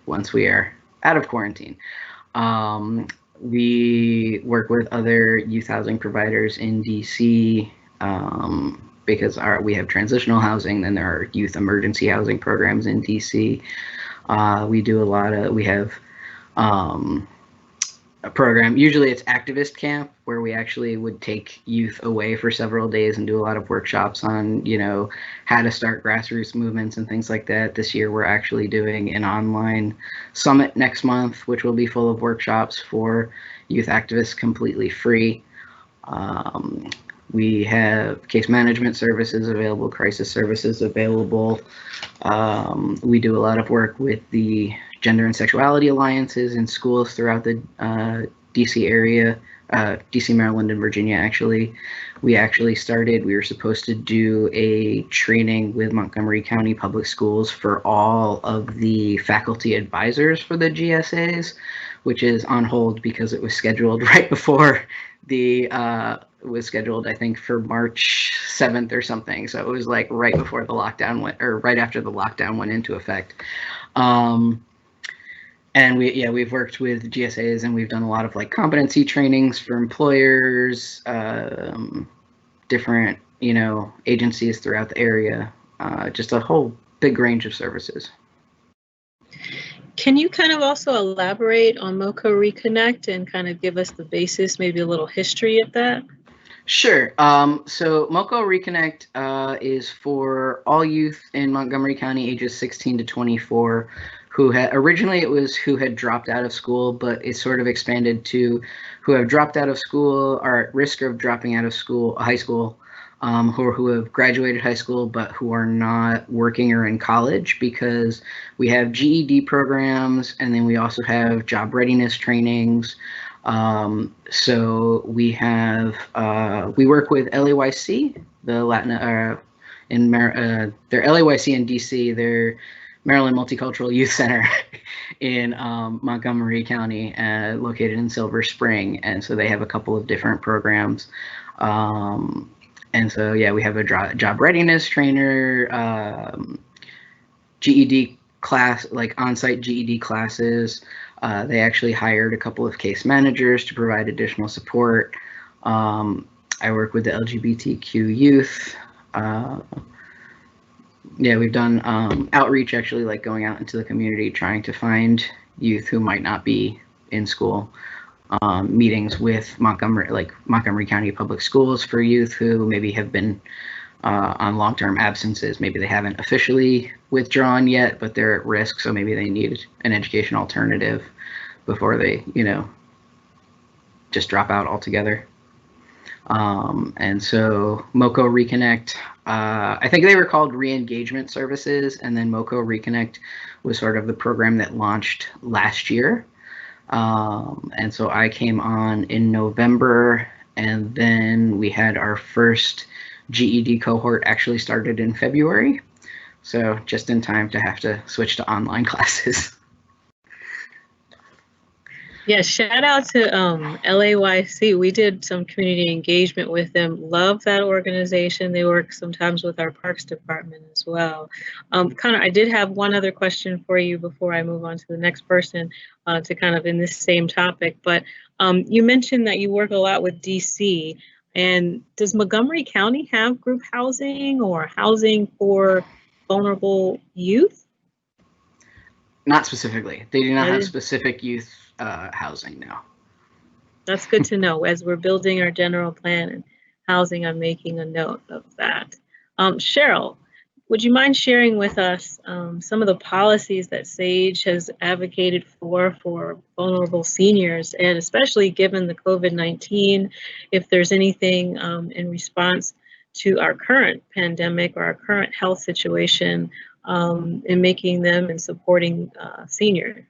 once we are out of quarantine. We work with other youth housing providers in DC because we have transitional housing, then there are youth emergency housing programs in DC. We have a program, usually it's activist camp, where we actually would take youth away for several days and do a lot of workshops on, how to start grassroots movements and things like that. This year we're actually doing an online summit next month, which will be full of workshops for youth activists completely free. We have case management services available, crisis services available. We do a lot of work with the gender and sexuality alliances in schools throughout the DC area, DC, Maryland, and Virginia, actually. We were supposed to do a training with Montgomery County Public Schools for all of the faculty advisors for the GSAs, which is on hold because it was scheduled right before was scheduled, I think, for March 7th or something. So it was like right before the lockdown right after the lockdown went into effect. And we've worked with GSAs, and we've done a lot of competency trainings for employers, different, agencies throughout the area, just a whole big range of services. Can you kind of also elaborate on MoCo Reconnect and kind of give us the basis, maybe a little history of that? Sure. So MoCo Reconnect is for all youth in Montgomery County ages 16 to 24 who had dropped out of school, but it's sort of expanded to who have dropped out of school, are at risk of dropping out of high school, who have graduated high school but who are not working or in college, because we have GED programs, and then we also have job readiness trainings. So we work with LAYC, the Latin, they're LAYC in DC, they're Maryland Multicultural Youth Center in Montgomery County, located in Silver Spring. And so they have a couple of different programs. And so, we have a job readiness trainer, GED class, on-site GED classes. They actually hired a couple of case managers to provide additional support. I work with the LGBTQ youth. We've done outreach, actually, going out into the community, trying to find youth who might not be in school. Meetings with Montgomery County Public Schools for youth who maybe have been on long-term absences. Maybe they haven't officially withdrawn yet, but they're at risk, so maybe they need an education alternative before they, just drop out altogether. And so MoCo Reconnect, I think they were called Re-Engagement Services, and then MoCo Reconnect was sort of the program that launched last year. And so I came on in November, and then we had our first GED cohort actually started in February. So just in time to have to switch to online classes. Yeah, shout out to LAYC. We did some community engagement with them. Love that organization. They work sometimes with our Parks Department as well. Connor, I did have one other question for you before I move on to the next person to kind of in this same topic. But you mentioned that you work a lot with DC. And does Montgomery County have group housing or housing for vulnerable youth? Not specifically. They do not have specific youth housing now. That's good to know. As we're building our general plan and housing, I'm making a note of that. Cheryl, would you mind sharing with us some of the policies that SAGE has advocated for vulnerable seniors, and especially given the COVID-19, if there's anything in response to our current pandemic or our current health situation in making them and supporting seniors?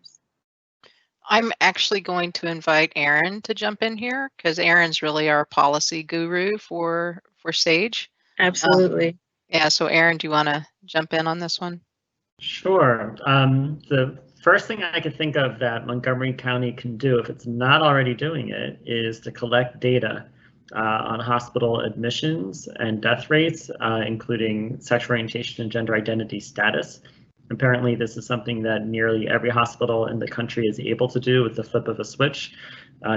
I'm actually going to invite Aaron to jump in here because Aaron's really our policy guru for SAGE. Absolutely. Yeah, so Aaron, do you want to jump in on this one? Sure. The first thing I could think of that Montgomery County can do, if it's not already doing it, is to collect data on hospital admissions and death rates, including sexual orientation and gender identity status. Apparently, this is something that nearly every hospital in the country is able to do with the flip of a switch,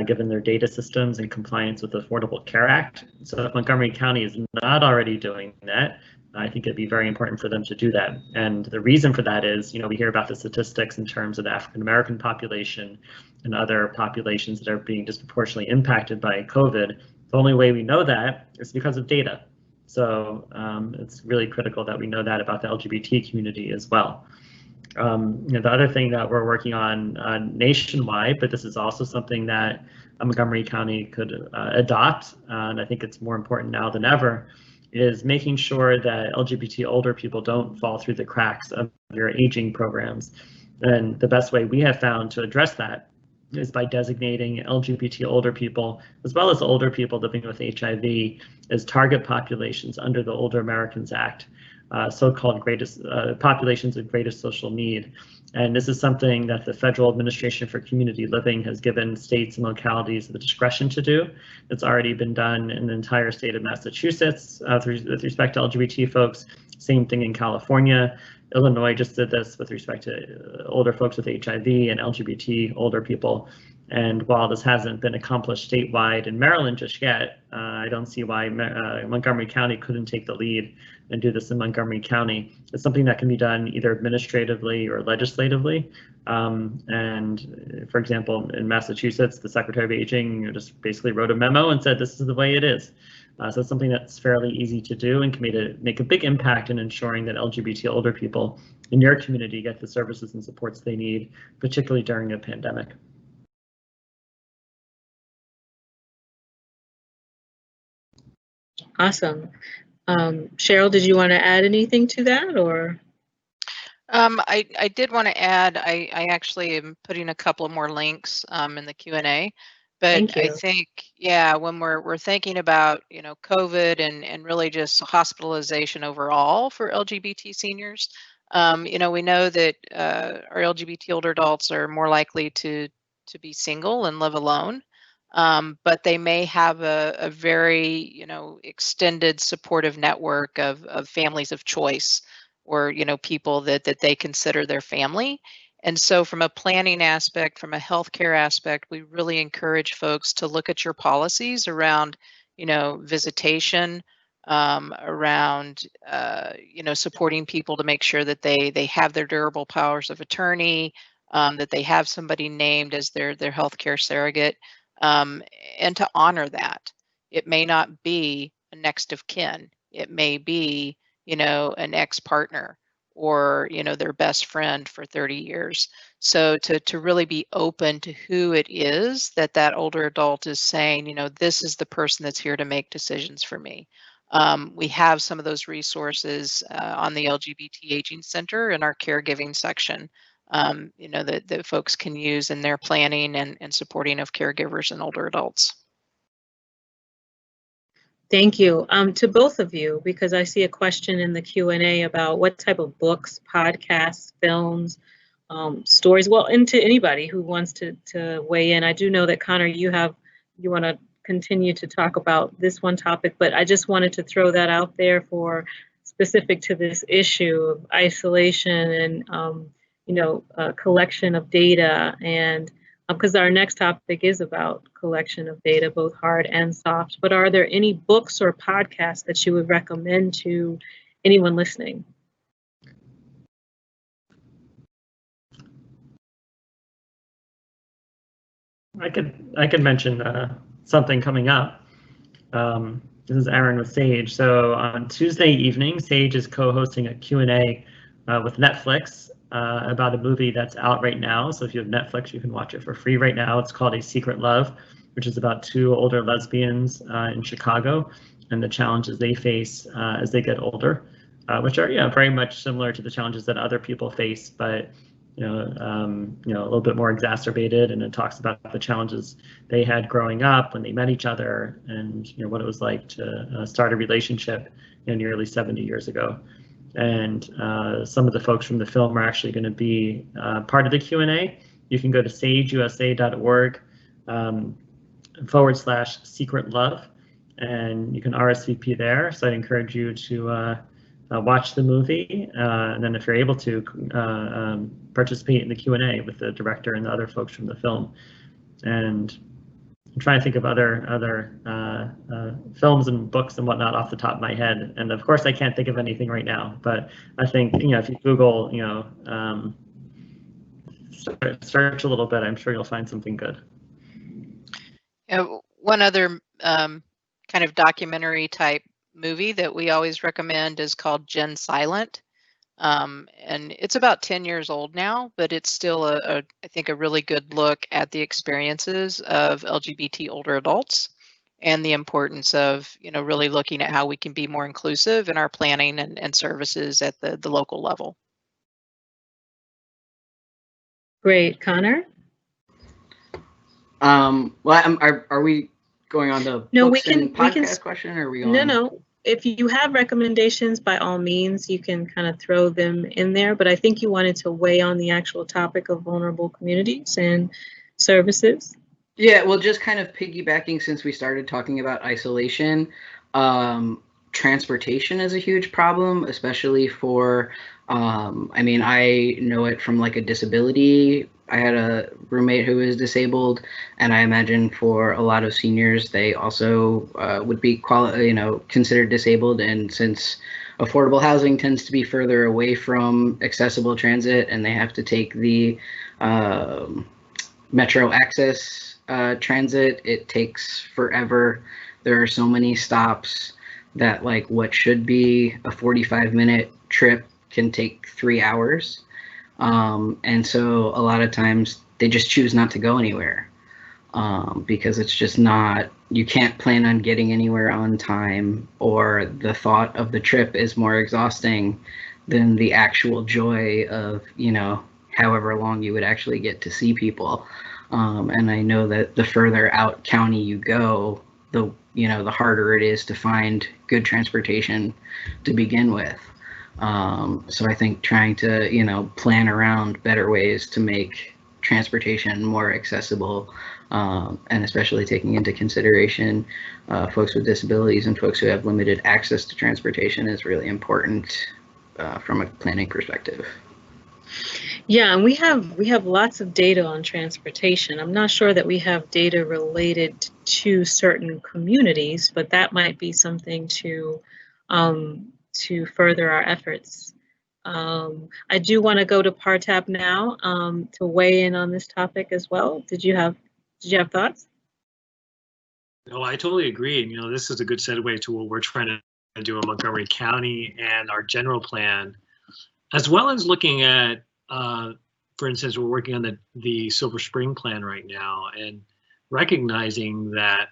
given their data systems and compliance with the Affordable Care Act. So if Montgomery County is not already doing that, I think it'd be very important for them to do that. And the reason for that is, we hear about the statistics in terms of the African American population and other populations that are being disproportionately impacted by COVID. The only way we know that is because of data. So it's really critical that we know that about the LGBT community as well. The other thing that we're working on nationwide, but this is also something that Montgomery County could adopt, and I think it's more important now than ever, is making sure that LGBT older people don't fall through the cracks of your aging programs. And the best way we have found to address that is by designating LGBT older people, as well as older people living with HIV, as target populations under the Older Americans Act, so-called greatest populations of greatest social need. And this is something that the Federal Administration for Community Living has given states and localities the discretion to do. It's already been done in the entire state of Massachusetts with respect to LGBT folks. Same thing in California. Illinois just did this with respect to older folks with HIV and LGBT older people. And while this hasn't been accomplished statewide in Maryland just yet, I don't see why Montgomery County couldn't take the lead and do this in Montgomery County. It's something that can be done either administratively or legislatively. And for example, in Massachusetts, the Secretary of Aging just basically wrote a memo and said, this is the way it is. So it's something that's fairly easy to do and can make a big impact in ensuring that LGBT older people in your community get the services and supports they need, particularly during a pandemic. Awesome. Cheryl, did you want to add anything to that, or? I did want to add, I actually am putting a couple more links in the Q&A, but I think, yeah, when we're thinking about, COVID and really just hospitalization overall for LGBT seniors, we know that our LGBT older adults are more likely to be single and live alone. But they may have a very, extended supportive network of families of choice, or, people that they consider their family. And so from a planning aspect, from a healthcare aspect, we really encourage folks to look at your policies around, visitation, around, supporting people to make sure that they have their durable powers of attorney, that they have somebody named as their healthcare surrogate. And to honor that. It may not be a next of kin. It may be, an ex-partner or, their best friend for 30 years. So to really be open to who it is that older adult is saying, this is the person that's here to make decisions for me. We have some of those resources on the LGBT Aging Center in our caregiving section. That folks can use in their planning and supporting of caregivers and older adults. Thank you to both of you, because I see a question in the Q&A about what type of books, podcasts, films, stories, well, and to anybody who wants to weigh in. I do know that Connor, you want to continue to talk about this one topic, but I just wanted to throw that out there for specific to this issue of isolation and collection of data, and because our next topic is about collection of data, both hard and soft. But are there any books or podcasts that you would recommend to anyone listening? I could mention something coming up. This is Aaron with Sage. So on Tuesday evening, Sage is co-hosting a Q&A with Netflix about a movie that's out right now. So if you have Netflix, you can watch it for free right now. It's called A Secret Love, which is about two older lesbians in Chicago and the challenges they face as they get older, which are very much similar to the challenges that other people face, but a little bit more exacerbated. And it talks about the challenges they had growing up when they met each other, and what it was like to start a relationship nearly 70 years ago. And some of the folks from the film are actually going to be part of the Q&A. You can go to sageusa.org /secret love, and you can RSVP there. So I'd encourage you to watch the movie, and then if you're able to, participate in the Q&A with the director and the other folks from the film. And I'm trying to think of other films and books and whatnot off the top of my head, and of course I can't think of anything right now. But I think if you Google, search a little bit, I'm sure you'll find something good. One other kind of documentary type movie that we always recommend is called Gen Silent. And it's about 10 years old now, but it's still I think a really good look at the experiences of LGBT older adults and the importance of, really looking at how we can be more inclusive in our planning and services at the local level. Great. Connor? Well, are we going on the books and podcast question, or are we on? No. If you have recommendations, by all means, you can kind of throw them in there. But I think you wanted to weigh on the actual topic of vulnerable communities and services. Yeah, well, just kind of piggybacking, since we started talking about isolation, transportation is a huge problem, especially for, I know it from like a disability. I had a roommate who is disabled, and I imagine for a lot of seniors, they also would be considered disabled. And since affordable housing tends to be further away from accessible transit, and they have to take the Metro Access transit, it takes forever. There are so many stops that what should be a 45-minute trip can take 3 hours. And so a lot of times they just choose not to go anywhere because it's just not, you can't plan on getting anywhere on time, or the thought of the trip is more exhausting than the actual joy of, however long you would actually get to see people. And I know that the further out county you go, the harder it is to find good transportation to begin with. So I think trying to, plan around better ways to make transportation more accessible, and especially taking into consideration folks with disabilities and folks who have limited access to transportation is really important from a planning perspective. Yeah, and we have lots of data on transportation. I'm not sure that we have data related to certain communities, but that might be something to further our efforts. I do want to go to Partap now to weigh in on this topic as well. Did you have thoughts? No, I totally agree. And, this is a good segue to what we're trying to do in Montgomery County and our general plan, as well as looking at, for instance, we're working on the Silver Spring plan right now, and recognizing that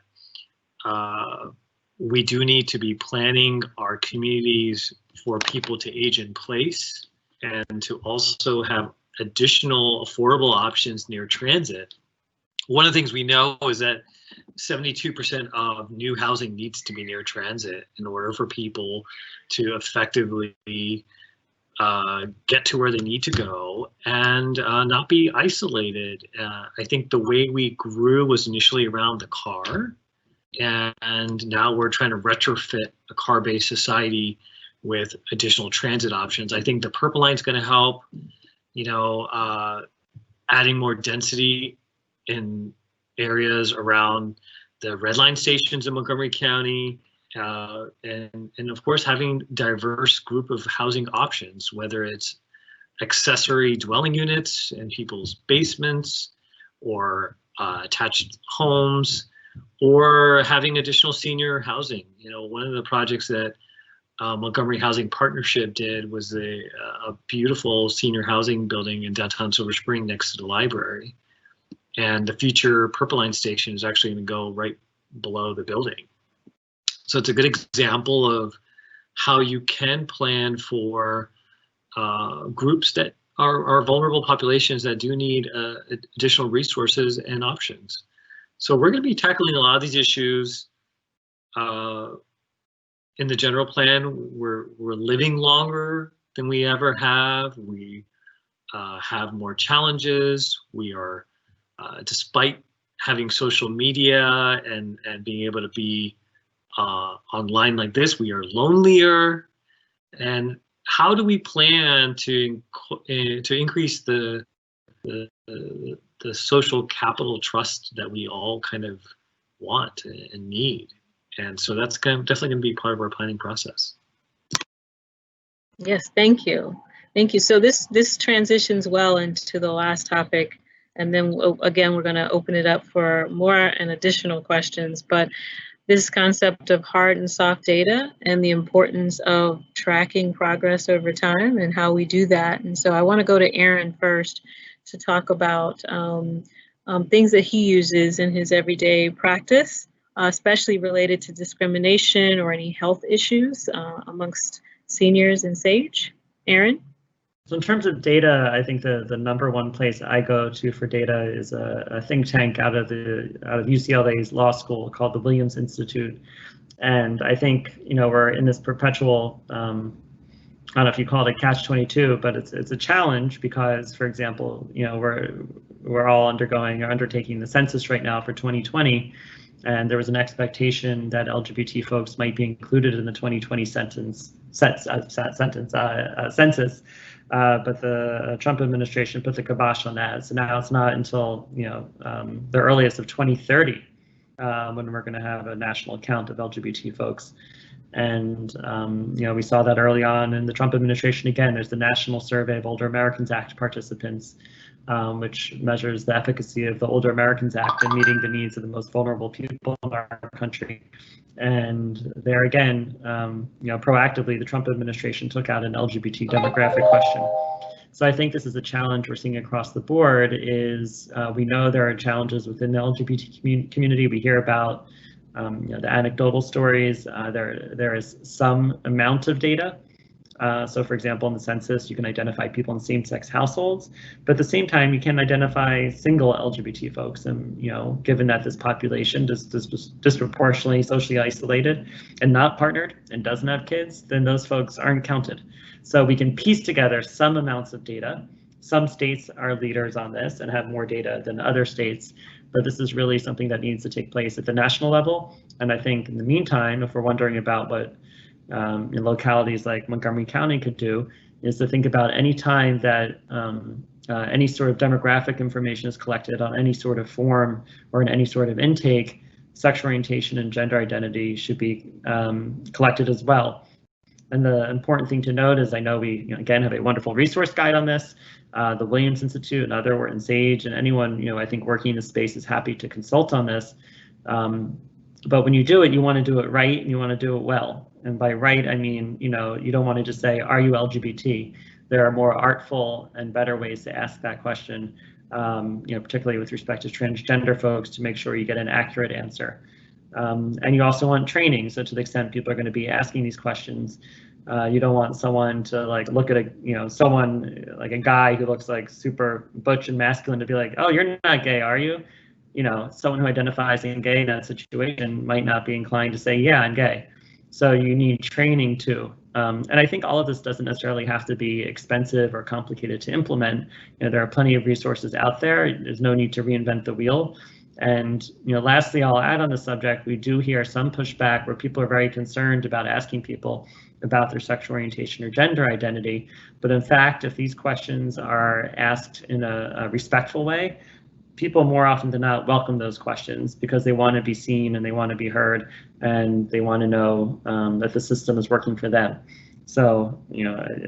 we do need to be planning our communities for people to age in place, and to also have additional affordable options near transit. One of the things we know is that 72% of new housing needs to be near transit in order for people to effectively get to where they need to go and not be isolated. I think the way we grew was initially around the car, and now we're trying to retrofit a car-based society with additional transit options. I think the Purple Line is going to help, adding more density in areas around the Red Line stations in Montgomery County, and of course having diverse group of housing options, whether it's accessory dwelling units in people's basements, or attached homes, or having additional senior housing. One of the projects that Montgomery Housing Partnership did was a beautiful senior housing building in downtown Silver Spring next to the library. And the future Purple Line station is actually going to go right below the building. So it's a good example of how you can plan for groups that are vulnerable populations that do need additional resources and options. So we're going to be tackling a lot of these issues in the general plan. We're living longer than we ever have. We have more challenges. We are, despite having social media and being able to be online like this, we are lonelier. And how do we plan to increase the social capital trust that we all kind of want and need? And so that's definitely going to be part of our planning process. Yes, thank you. Thank you. So this transitions well into the last topic, and then again, we're going to open it up for more and additional questions. But this concept of hard and soft data and the importance of tracking progress over time and how we do that. And so I want to go to Aaron first to talk about things that he uses in his everyday practice, especially related to discrimination or any health issues amongst seniors in SAGE. Aaron? So in terms of data, I think the number one place I go to for data is a think tank out of UCLA's law school called the Williams Institute. And I think, we're in this perpetual, I don't know if you call it a catch-22, but it's a challenge because, for example, we're all undertaking the census right now for 2020. And there was an expectation that LGBT folks might be included in the 2020 census. But the Trump administration put the kibosh on that. So now it's not until the earliest of 2030 when we're going to have a national count of LGBT folks. And we saw that early on in the Trump administration. Again, there's the National Survey of Older Americans Act participants, which measures the efficacy of the Older Americans Act in meeting the needs of the most vulnerable people in our country. And there again, proactively, the Trump administration took out an LGBT demographic question. So I think this is a challenge we're seeing across the board. Is we know there are challenges within the LGBT community. We hear about the anecdotal stories. There is some amount of data. So for example, in the census, you can identify people in same-sex households, but at the same time, you can identify single LGBT folks. And given that this population is disproportionately socially isolated and not partnered and doesn't have kids, then those folks aren't counted. So we can piece together some amounts of data. Some states are leaders on this and have more data than other states, but this is really something that needs to take place at the national level. And I think in the meantime, if we're wondering about what in localities like Montgomery County could do, is to think about any time that any sort of demographic information is collected on any sort of form or in any sort of intake, sexual orientation and gender identity should be collected as well. And the important thing to note is I know we again have a wonderful resource guide on this. The Williams Institute and other were in SAGE, and anyone I think working in the space is happy to consult on this. But when you do it, you want to do it right and you want to do it well. And by right, I mean, you don't want to just say, are you LGBT? There are more artful and better ways to ask that question, particularly with respect to transgender folks, to make sure you get an accurate answer. And you also want training. So to the extent people are going to be asking these questions, you don't want someone to look at someone like a guy who looks like super butch and masculine to be like, oh, you're not gay, are you? Someone who identifies as gay in that situation might not be inclined to say, yeah, I'm gay. So you need training too. And I think all of this doesn't necessarily have to be expensive or complicated to implement. There are plenty of resources out there. There's no need to reinvent the wheel. And lastly, I'll add on the subject, we do hear some pushback where people are very concerned about asking people about their sexual orientation or gender identity. But in fact, if these questions are asked in a respectful way, people more often than not welcome those questions because they want to be seen and they want to be heard and they want to know that the system is working for them. So,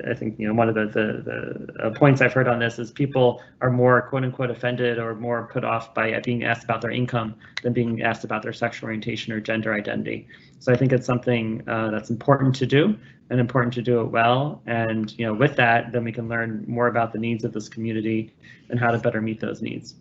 I think, one of the points I've heard on this is people are more quote unquote offended or more put off by being asked about their income than being asked about their sexual orientation or gender identity. So I think it's something that's important to do and important to do it well. And, with that, then we can learn more about the needs of this community and how to better meet those needs.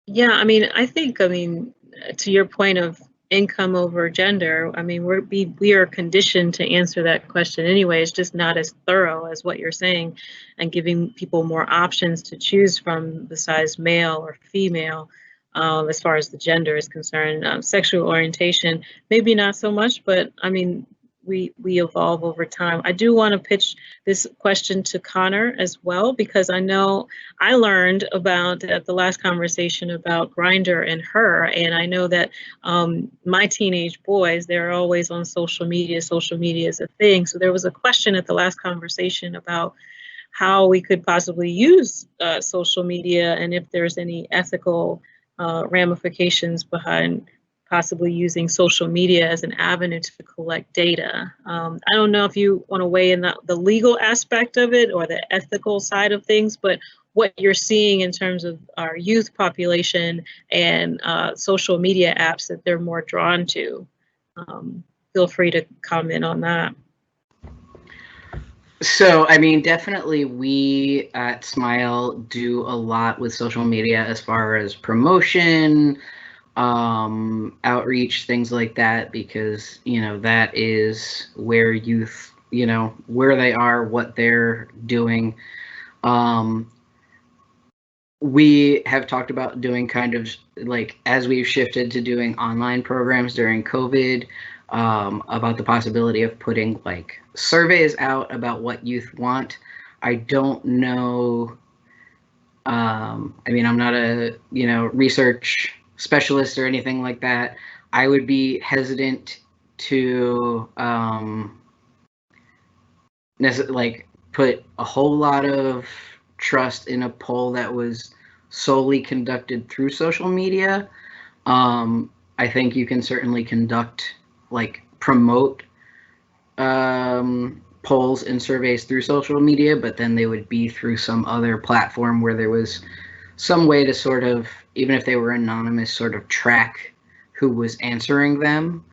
Yeah, I think, to your point of income over gender. I mean, we are conditioned to answer that question anyway. It's just not as thorough as what you're saying, and giving people more options to choose from besides male or female. As far as the gender is concerned, sexual orientation, maybe not so much, but I mean, we evolve over time. I do want to pitch this question to Connor as well, because I know I learned about at the last conversation about Grindr and Her, and I know that my teenage boys, they're always on social media. Social media is a thing. So there was a question at the last conversation about how we could possibly use social media, and if there's any ethical ramifications behind possibly using social media as an avenue to collect data. I don't know if you want to weigh in the legal aspect of it or the ethical side of things, but what you're seeing in terms of our youth population and social media apps that they're more drawn to. Feel free to comment on that. So, I mean, definitely we at Smile do a lot with social media as far as promotion, outreach, things like that, because, you know, that is where youth, you know, where they are, what they're doing. We have talked about doing kind of like, as we've shifted to doing online programs during COVID, about the possibility of putting like surveys out about what youth want. I don't know. I mean, I'm not a, you know, research specialist or anything like that. I would be hesitant to like put a whole lot of trust in a poll that was solely conducted through social media. I think you can certainly conduct, like, promote polls and surveys through social media, but then they would be through some other platform where there was some way to sort of, even if they were anonymous, sort of track who was answering them.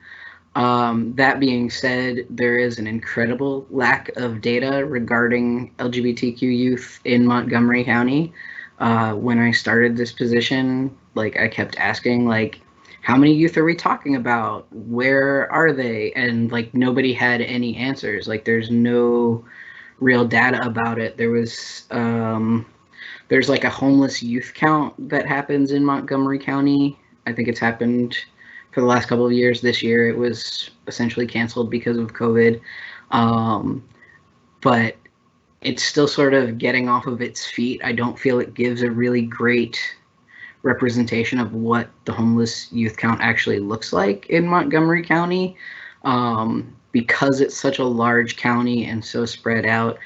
That being said, there is an incredible lack of data regarding LGBTQ youth in Montgomery County. When I started this position, like, I kept asking, like, how many youth are we talking about? Where are they? And like, nobody had any answers. Like, there's no real data about it. There was, there's like a homeless youth count that happens in Montgomery County. I think it's happened for the last couple of years. This year it was essentially canceled because of COVID. But it's still sort of getting off of its feet. I don't feel it gives a really great representation of what the homeless youth count actually looks like in Montgomery County, because it's such a large county and so spread out.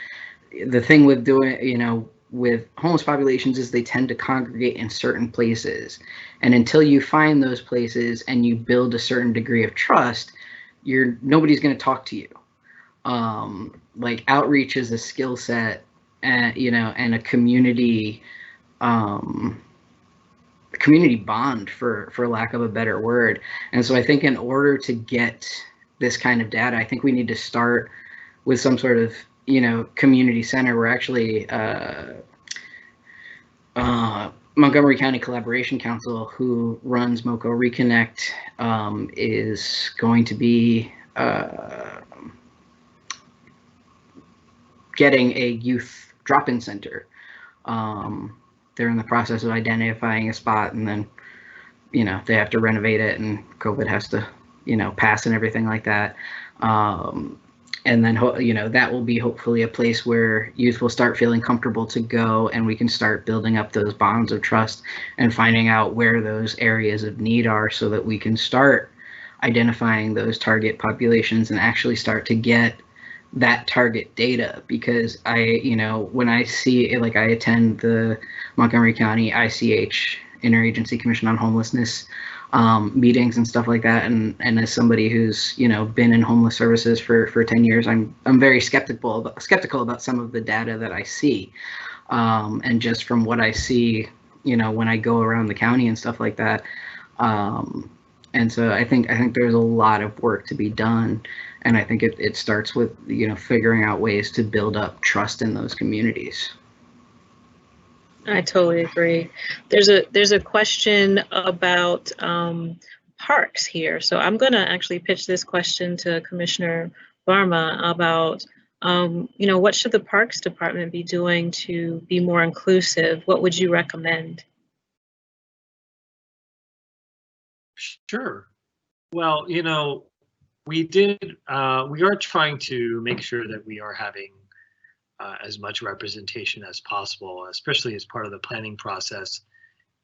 The thing with doing, you know, with homeless populations is they tend to congregate in certain places, and until you find those places and you build a certain degree of trust, nobody's going to talk to you. Like, outreach is a skill set, and, you know, and a community bond, for lack of a better word. And so I think in order to get this kind of data, I think we need to start with some sort of, you know, community center. We're actually Montgomery County Collaboration Council, who runs MoCo Reconnect, is going to be getting a youth drop-in center. They're in the process of identifying a spot, and then, you know, they have to renovate it, and COVID has to, you know, pass and everything like that. And then, you know, that will be hopefully a place where youth will start feeling comfortable to go, and we can start building up those bonds of trust and finding out where those areas of need are, so that we can start identifying those target populations and actually start to get that target data. Because you know, when I see, like, I attend the Montgomery County ICH, Interagency Commission on Homelessness, meetings and stuff like that, and as somebody who's, you know, been in homeless services for 10 years, I'm very skeptical about some of the data that I see, and just from what I see, you know, when I go around the county and stuff like that. And so I think there's a lot of work to be done, and I think it starts with, you know, figuring out ways to build up trust in those communities. I totally agree. There's a question about parks here. So I'm going to actually pitch this question to Commissioner Varma about, you know, what should the Parks Department be doing to be more inclusive? What would you recommend? Sure. Well, you know, we are trying to make sure that we are having as much representation as possible, especially as part of the planning process.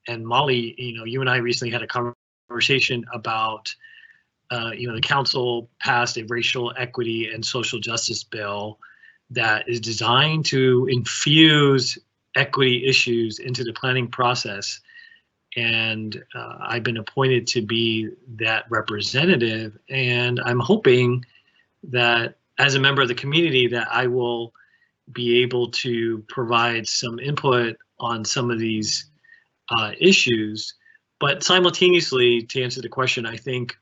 And Molly, you know, you and I recently had a conversation about, you know, the council passed a racial equity and social justice bill that is designed to infuse equity issues into the planning process. And I've been appointed to be that representative, and I'm hoping that as a member of the community that I will be able to provide some input on some of these issues. But simultaneously, to answer the question, I think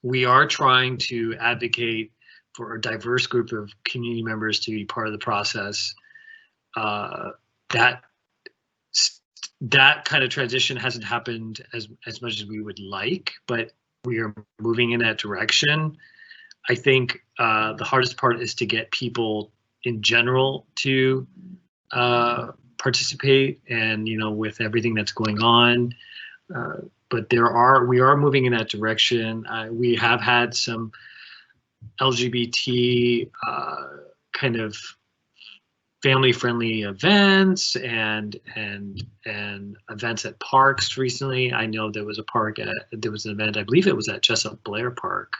we are trying to advocate for a diverse group of community members to be part of the process. That kind of transition hasn't happened as much as we would like, but we are moving in that direction. I think the hardest part is to get people in general to participate, and you know, with everything that's going on. But we are moving in that direction. We have had some LGBT kind of family-friendly events and events at parks recently. I know there was an event, I believe it was at Jessup Blair Park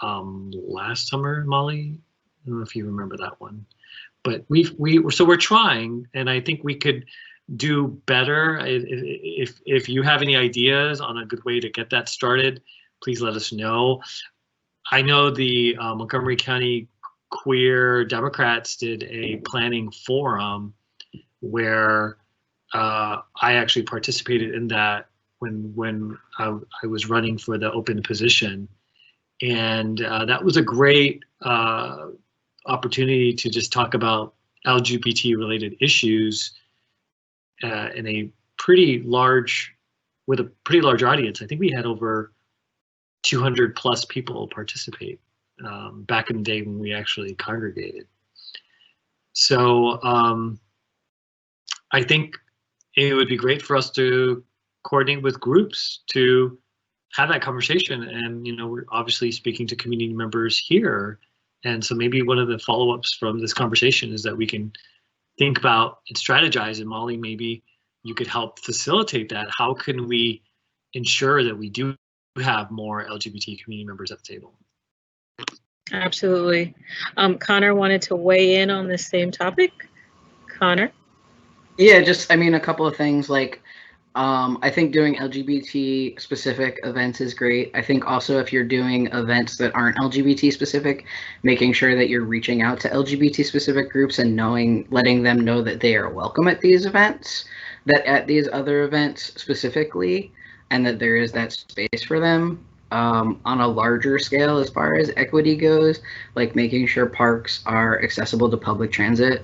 last summer, Molly. I don't know if you remember that one. But we're trying, and I think we could do better. If you have any ideas on a good way to get that started, please let us know. I know the Montgomery County Queer Democrats did a planning forum where I actually participated in that when I was running for the open position, and that was a great opportunity to just talk about LGBT related issues in a pretty large audience. I think we had over 200 plus people participate back in the day when we actually congregated. So I think it would be great for us to coordinate with groups to have that conversation. And, you know, we're obviously speaking to community members here. And so maybe one of the follow-ups from this conversation is that we can think about and strategize. And Molly, maybe you could help facilitate that. How can we ensure that we do have more LGBT community members at the table? Absolutely. Connor wanted to weigh in on this same topic. Connor? Yeah, just, I mean, a couple of things, like, I think doing LGBT specific events is great. I think also if you're doing events that aren't LGBT specific, making sure that you're reaching out to LGBT specific groups and letting them know that they are welcome at these events, that at these other events specifically, and that there is that space for them. On a larger scale, as far as equity goes, like making sure parks are accessible to public transit.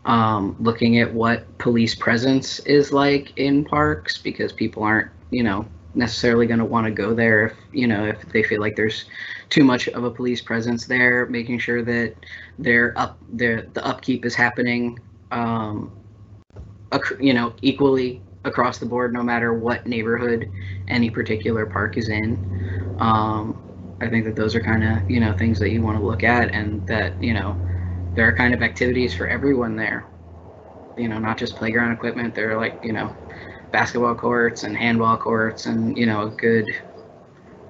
Looking at what police presence is like in parks, because people aren't, you know, necessarily going to want to go there if, you know, if they feel like there's too much of a police presence there. Making sure that the upkeep is happening, you know, equally across the board, no matter what neighborhood any particular park is in. I think that those are kind of, you know, things that you want to look at, and that, you know, there are kind of activities for everyone there, you know, not just playground equipment. There are, like, you know, basketball courts and handball courts, and, you know, a good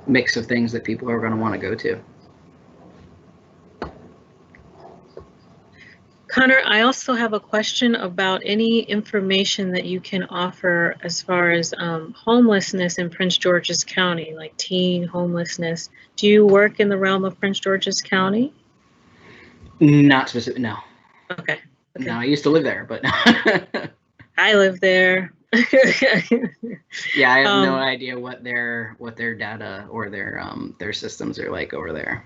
mix of things that people are going to want to go to. Connor, I also have a question about any information that you can offer as far as homelessness in Prince George's County, like teen homelessness. Do you work in the realm of Prince George's County? Not specific, no. Okay. No, I used to live there, but I live there. Yeah, I have no idea what their data or their systems are like over there.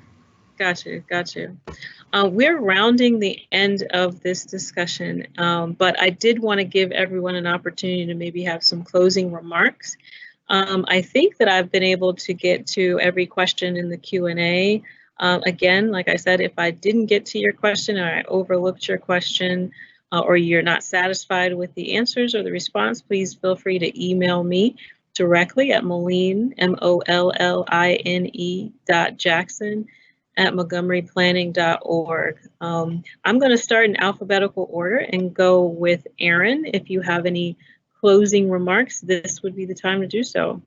Got you. We're rounding the end of this discussion, but I did want to give everyone an opportunity to maybe have some closing remarks. I think that I've been able to get to every question in the Q&A. Again, like I said, if I didn't get to your question or I overlooked your question or you're not satisfied with the answers or the response, please feel free to email me directly at Moline, MOLLINE.Jackson@montgomeryplanning.org. I'm going to start in alphabetical order and go with Aaron. If you have any closing remarks, this would be the time to do so.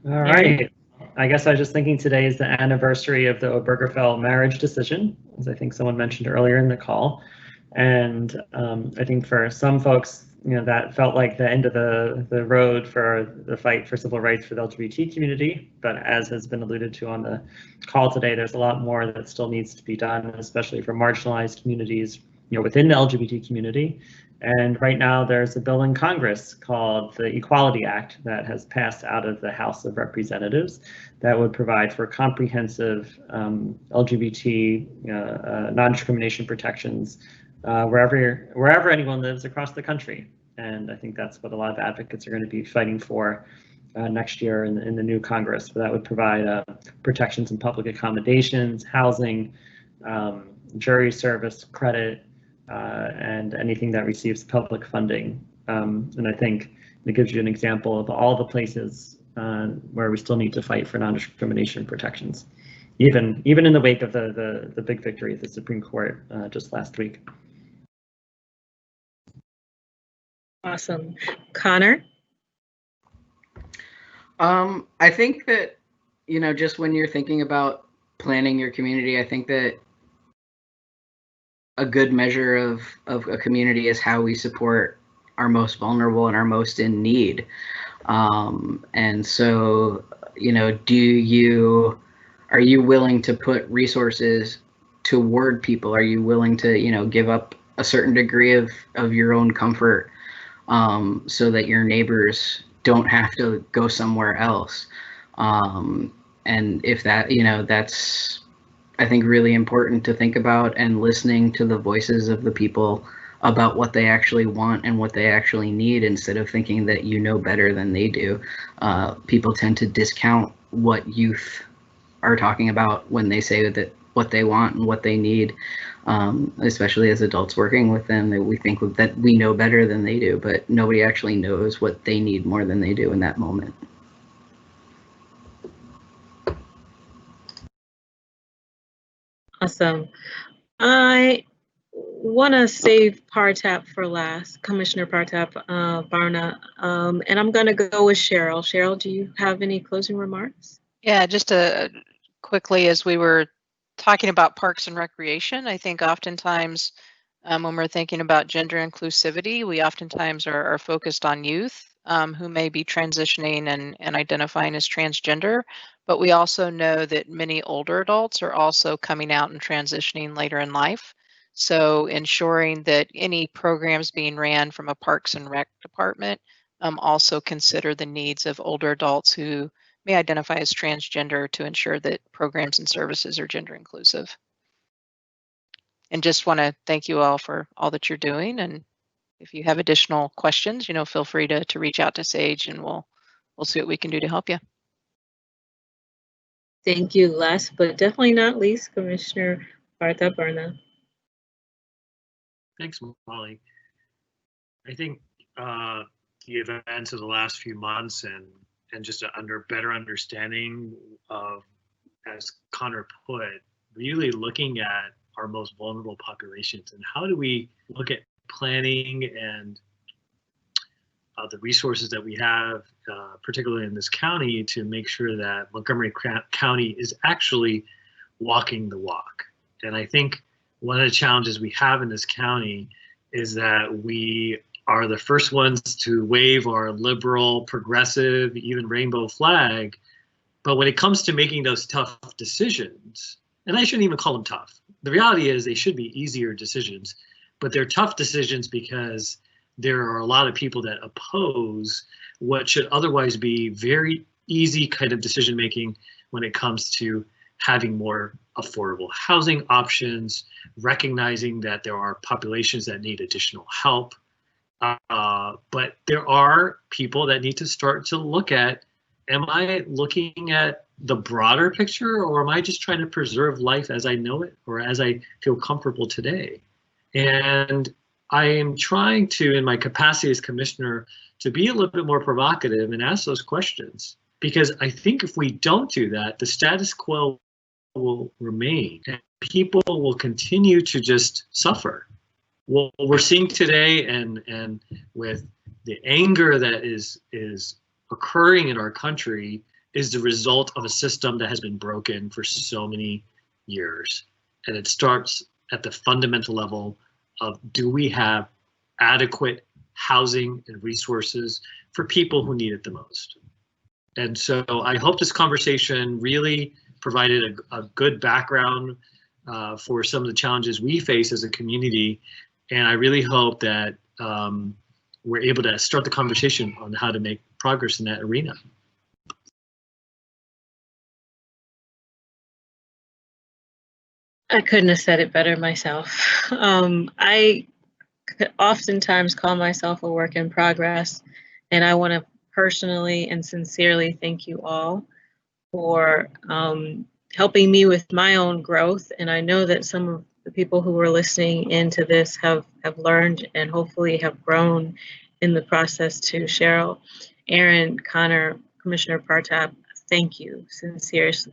All right. I guess I was just thinking today is the anniversary of the Obergefell marriage decision, as I think someone mentioned earlier in the call. And I think for some folks, that felt like the end of the road for the fight for civil rights for the LGBT community. But as has been alluded to on the call today, there's a lot more that still needs to be done, especially for marginalized communities, within the LGBT community. And right now there's a bill in Congress called the Equality Act that has passed out of the House of Representatives that would provide for comprehensive LGBT non-discrimination protections wherever anyone lives across the country. And I think that's what a lot of advocates are going to be fighting for next year in the new Congress. But that would provide protections in public accommodations, housing, jury service credit, and anything that receives public funding. And I think it gives you an example of all the places where we still need to fight for non-discrimination protections, even in the wake of the big victory at the Supreme Court just last week. Awesome. Connor? I think that, just when you're thinking about planning your community, I think that a good measure of a community is how we support our most vulnerable and our most in need. And so, are you willing to put resources toward people? Are you willing to, give up a certain degree of your own comfort so that your neighbors don't have to go somewhere else? And if that, that's, I think, really important to think about, and listening to the voices of the people about what they actually want and what they actually need, instead of thinking that you know better than they do. People tend to discount what youth are talking about when they say that what they want and what they need, especially as adults working with them, that we think that we know better than they do, but nobody actually knows what they need more than they do in that moment. Awesome. I want to save Partap for last, Commissioner Partap Barna, and I'm going to go with Cheryl. Cheryl, do you have any closing remarks? Yeah, just quickly, as we were talking about parks and recreation, I think oftentimes when we're thinking about gender inclusivity, we oftentimes are focused on youth who may be transitioning and identifying as transgender, but we also know that many older adults are also coming out and transitioning later in life. So ensuring that any programs being ran from a Parks and Rec department also consider the needs of older adults who may identify as transgender, to ensure that programs and services are gender inclusive. And just want to thank you all for all that you're doing. And if you have additional questions, feel free to reach out to Sage, and we'll see what we can do to help you. Thank you. Last but definitely not least, Commissioner Partap Barna. Thanks, Molly. I think the events of the last few months and just better understanding of, as Connor put, really looking at our most vulnerable populations, and how do we look at planning and the resources that we have, particularly in this county, to make sure that Montgomery County is actually walking the walk. And I think one of the challenges we have in this county is that we are the first ones to wave our liberal, progressive, even rainbow flag. But when it comes to making those tough decisions, and I shouldn't even call them tough, the reality is they should be easier decisions, but they're tough decisions because there are a lot of people that oppose what should otherwise be very easy kind of decision making when it comes to having more affordable housing options, recognizing that there are populations that need additional help. But there are people that need to start to look at am I looking at the broader picture, or am I just trying to preserve life as I know it or as I feel comfortable today? And I am trying to, in my capacity as commissioner, to be a little bit more provocative and ask those questions. Because I think if we don't do that, the status quo will remain and people will continue to just suffer. What we're seeing today, and with the anger that is occurring in our country, is the result of a system that has been broken for so many years. And it starts at the fundamental level of, do we have adequate housing and resources for people who need it the most? And so I hope this conversation really provided a good background for some of the challenges we face as a community. And I really hope that we're able to start the conversation on how to make progress in that arena. I couldn't have said it better myself. I oftentimes call myself a work in progress, and I want to personally and sincerely thank you all for helping me with my own growth. And I know that some of the people who are listening into this have learned and hopefully have grown in the process too. Cheryl, Aaron, Connor, Commissioner Partap, thank you.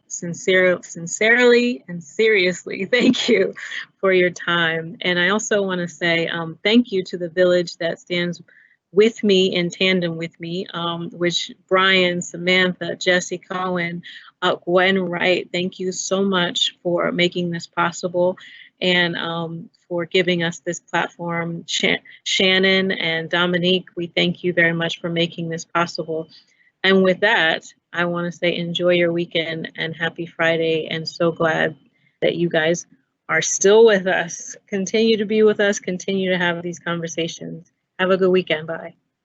Sincerely and seriously, thank you for your time. And I also want to say thank you to the village that stands with me, in tandem with me, which Brian, Samantha, Jesse Cohen, Gwen Wright, thank you so much for making this possible and for giving us this platform. Shannon and Dominique, we thank you very much for making this possible. And with that, I want to say enjoy your weekend and happy Friday, and so glad that you guys are still with us. Continue to be with us, continue to have these conversations. Have a good weekend. Bye.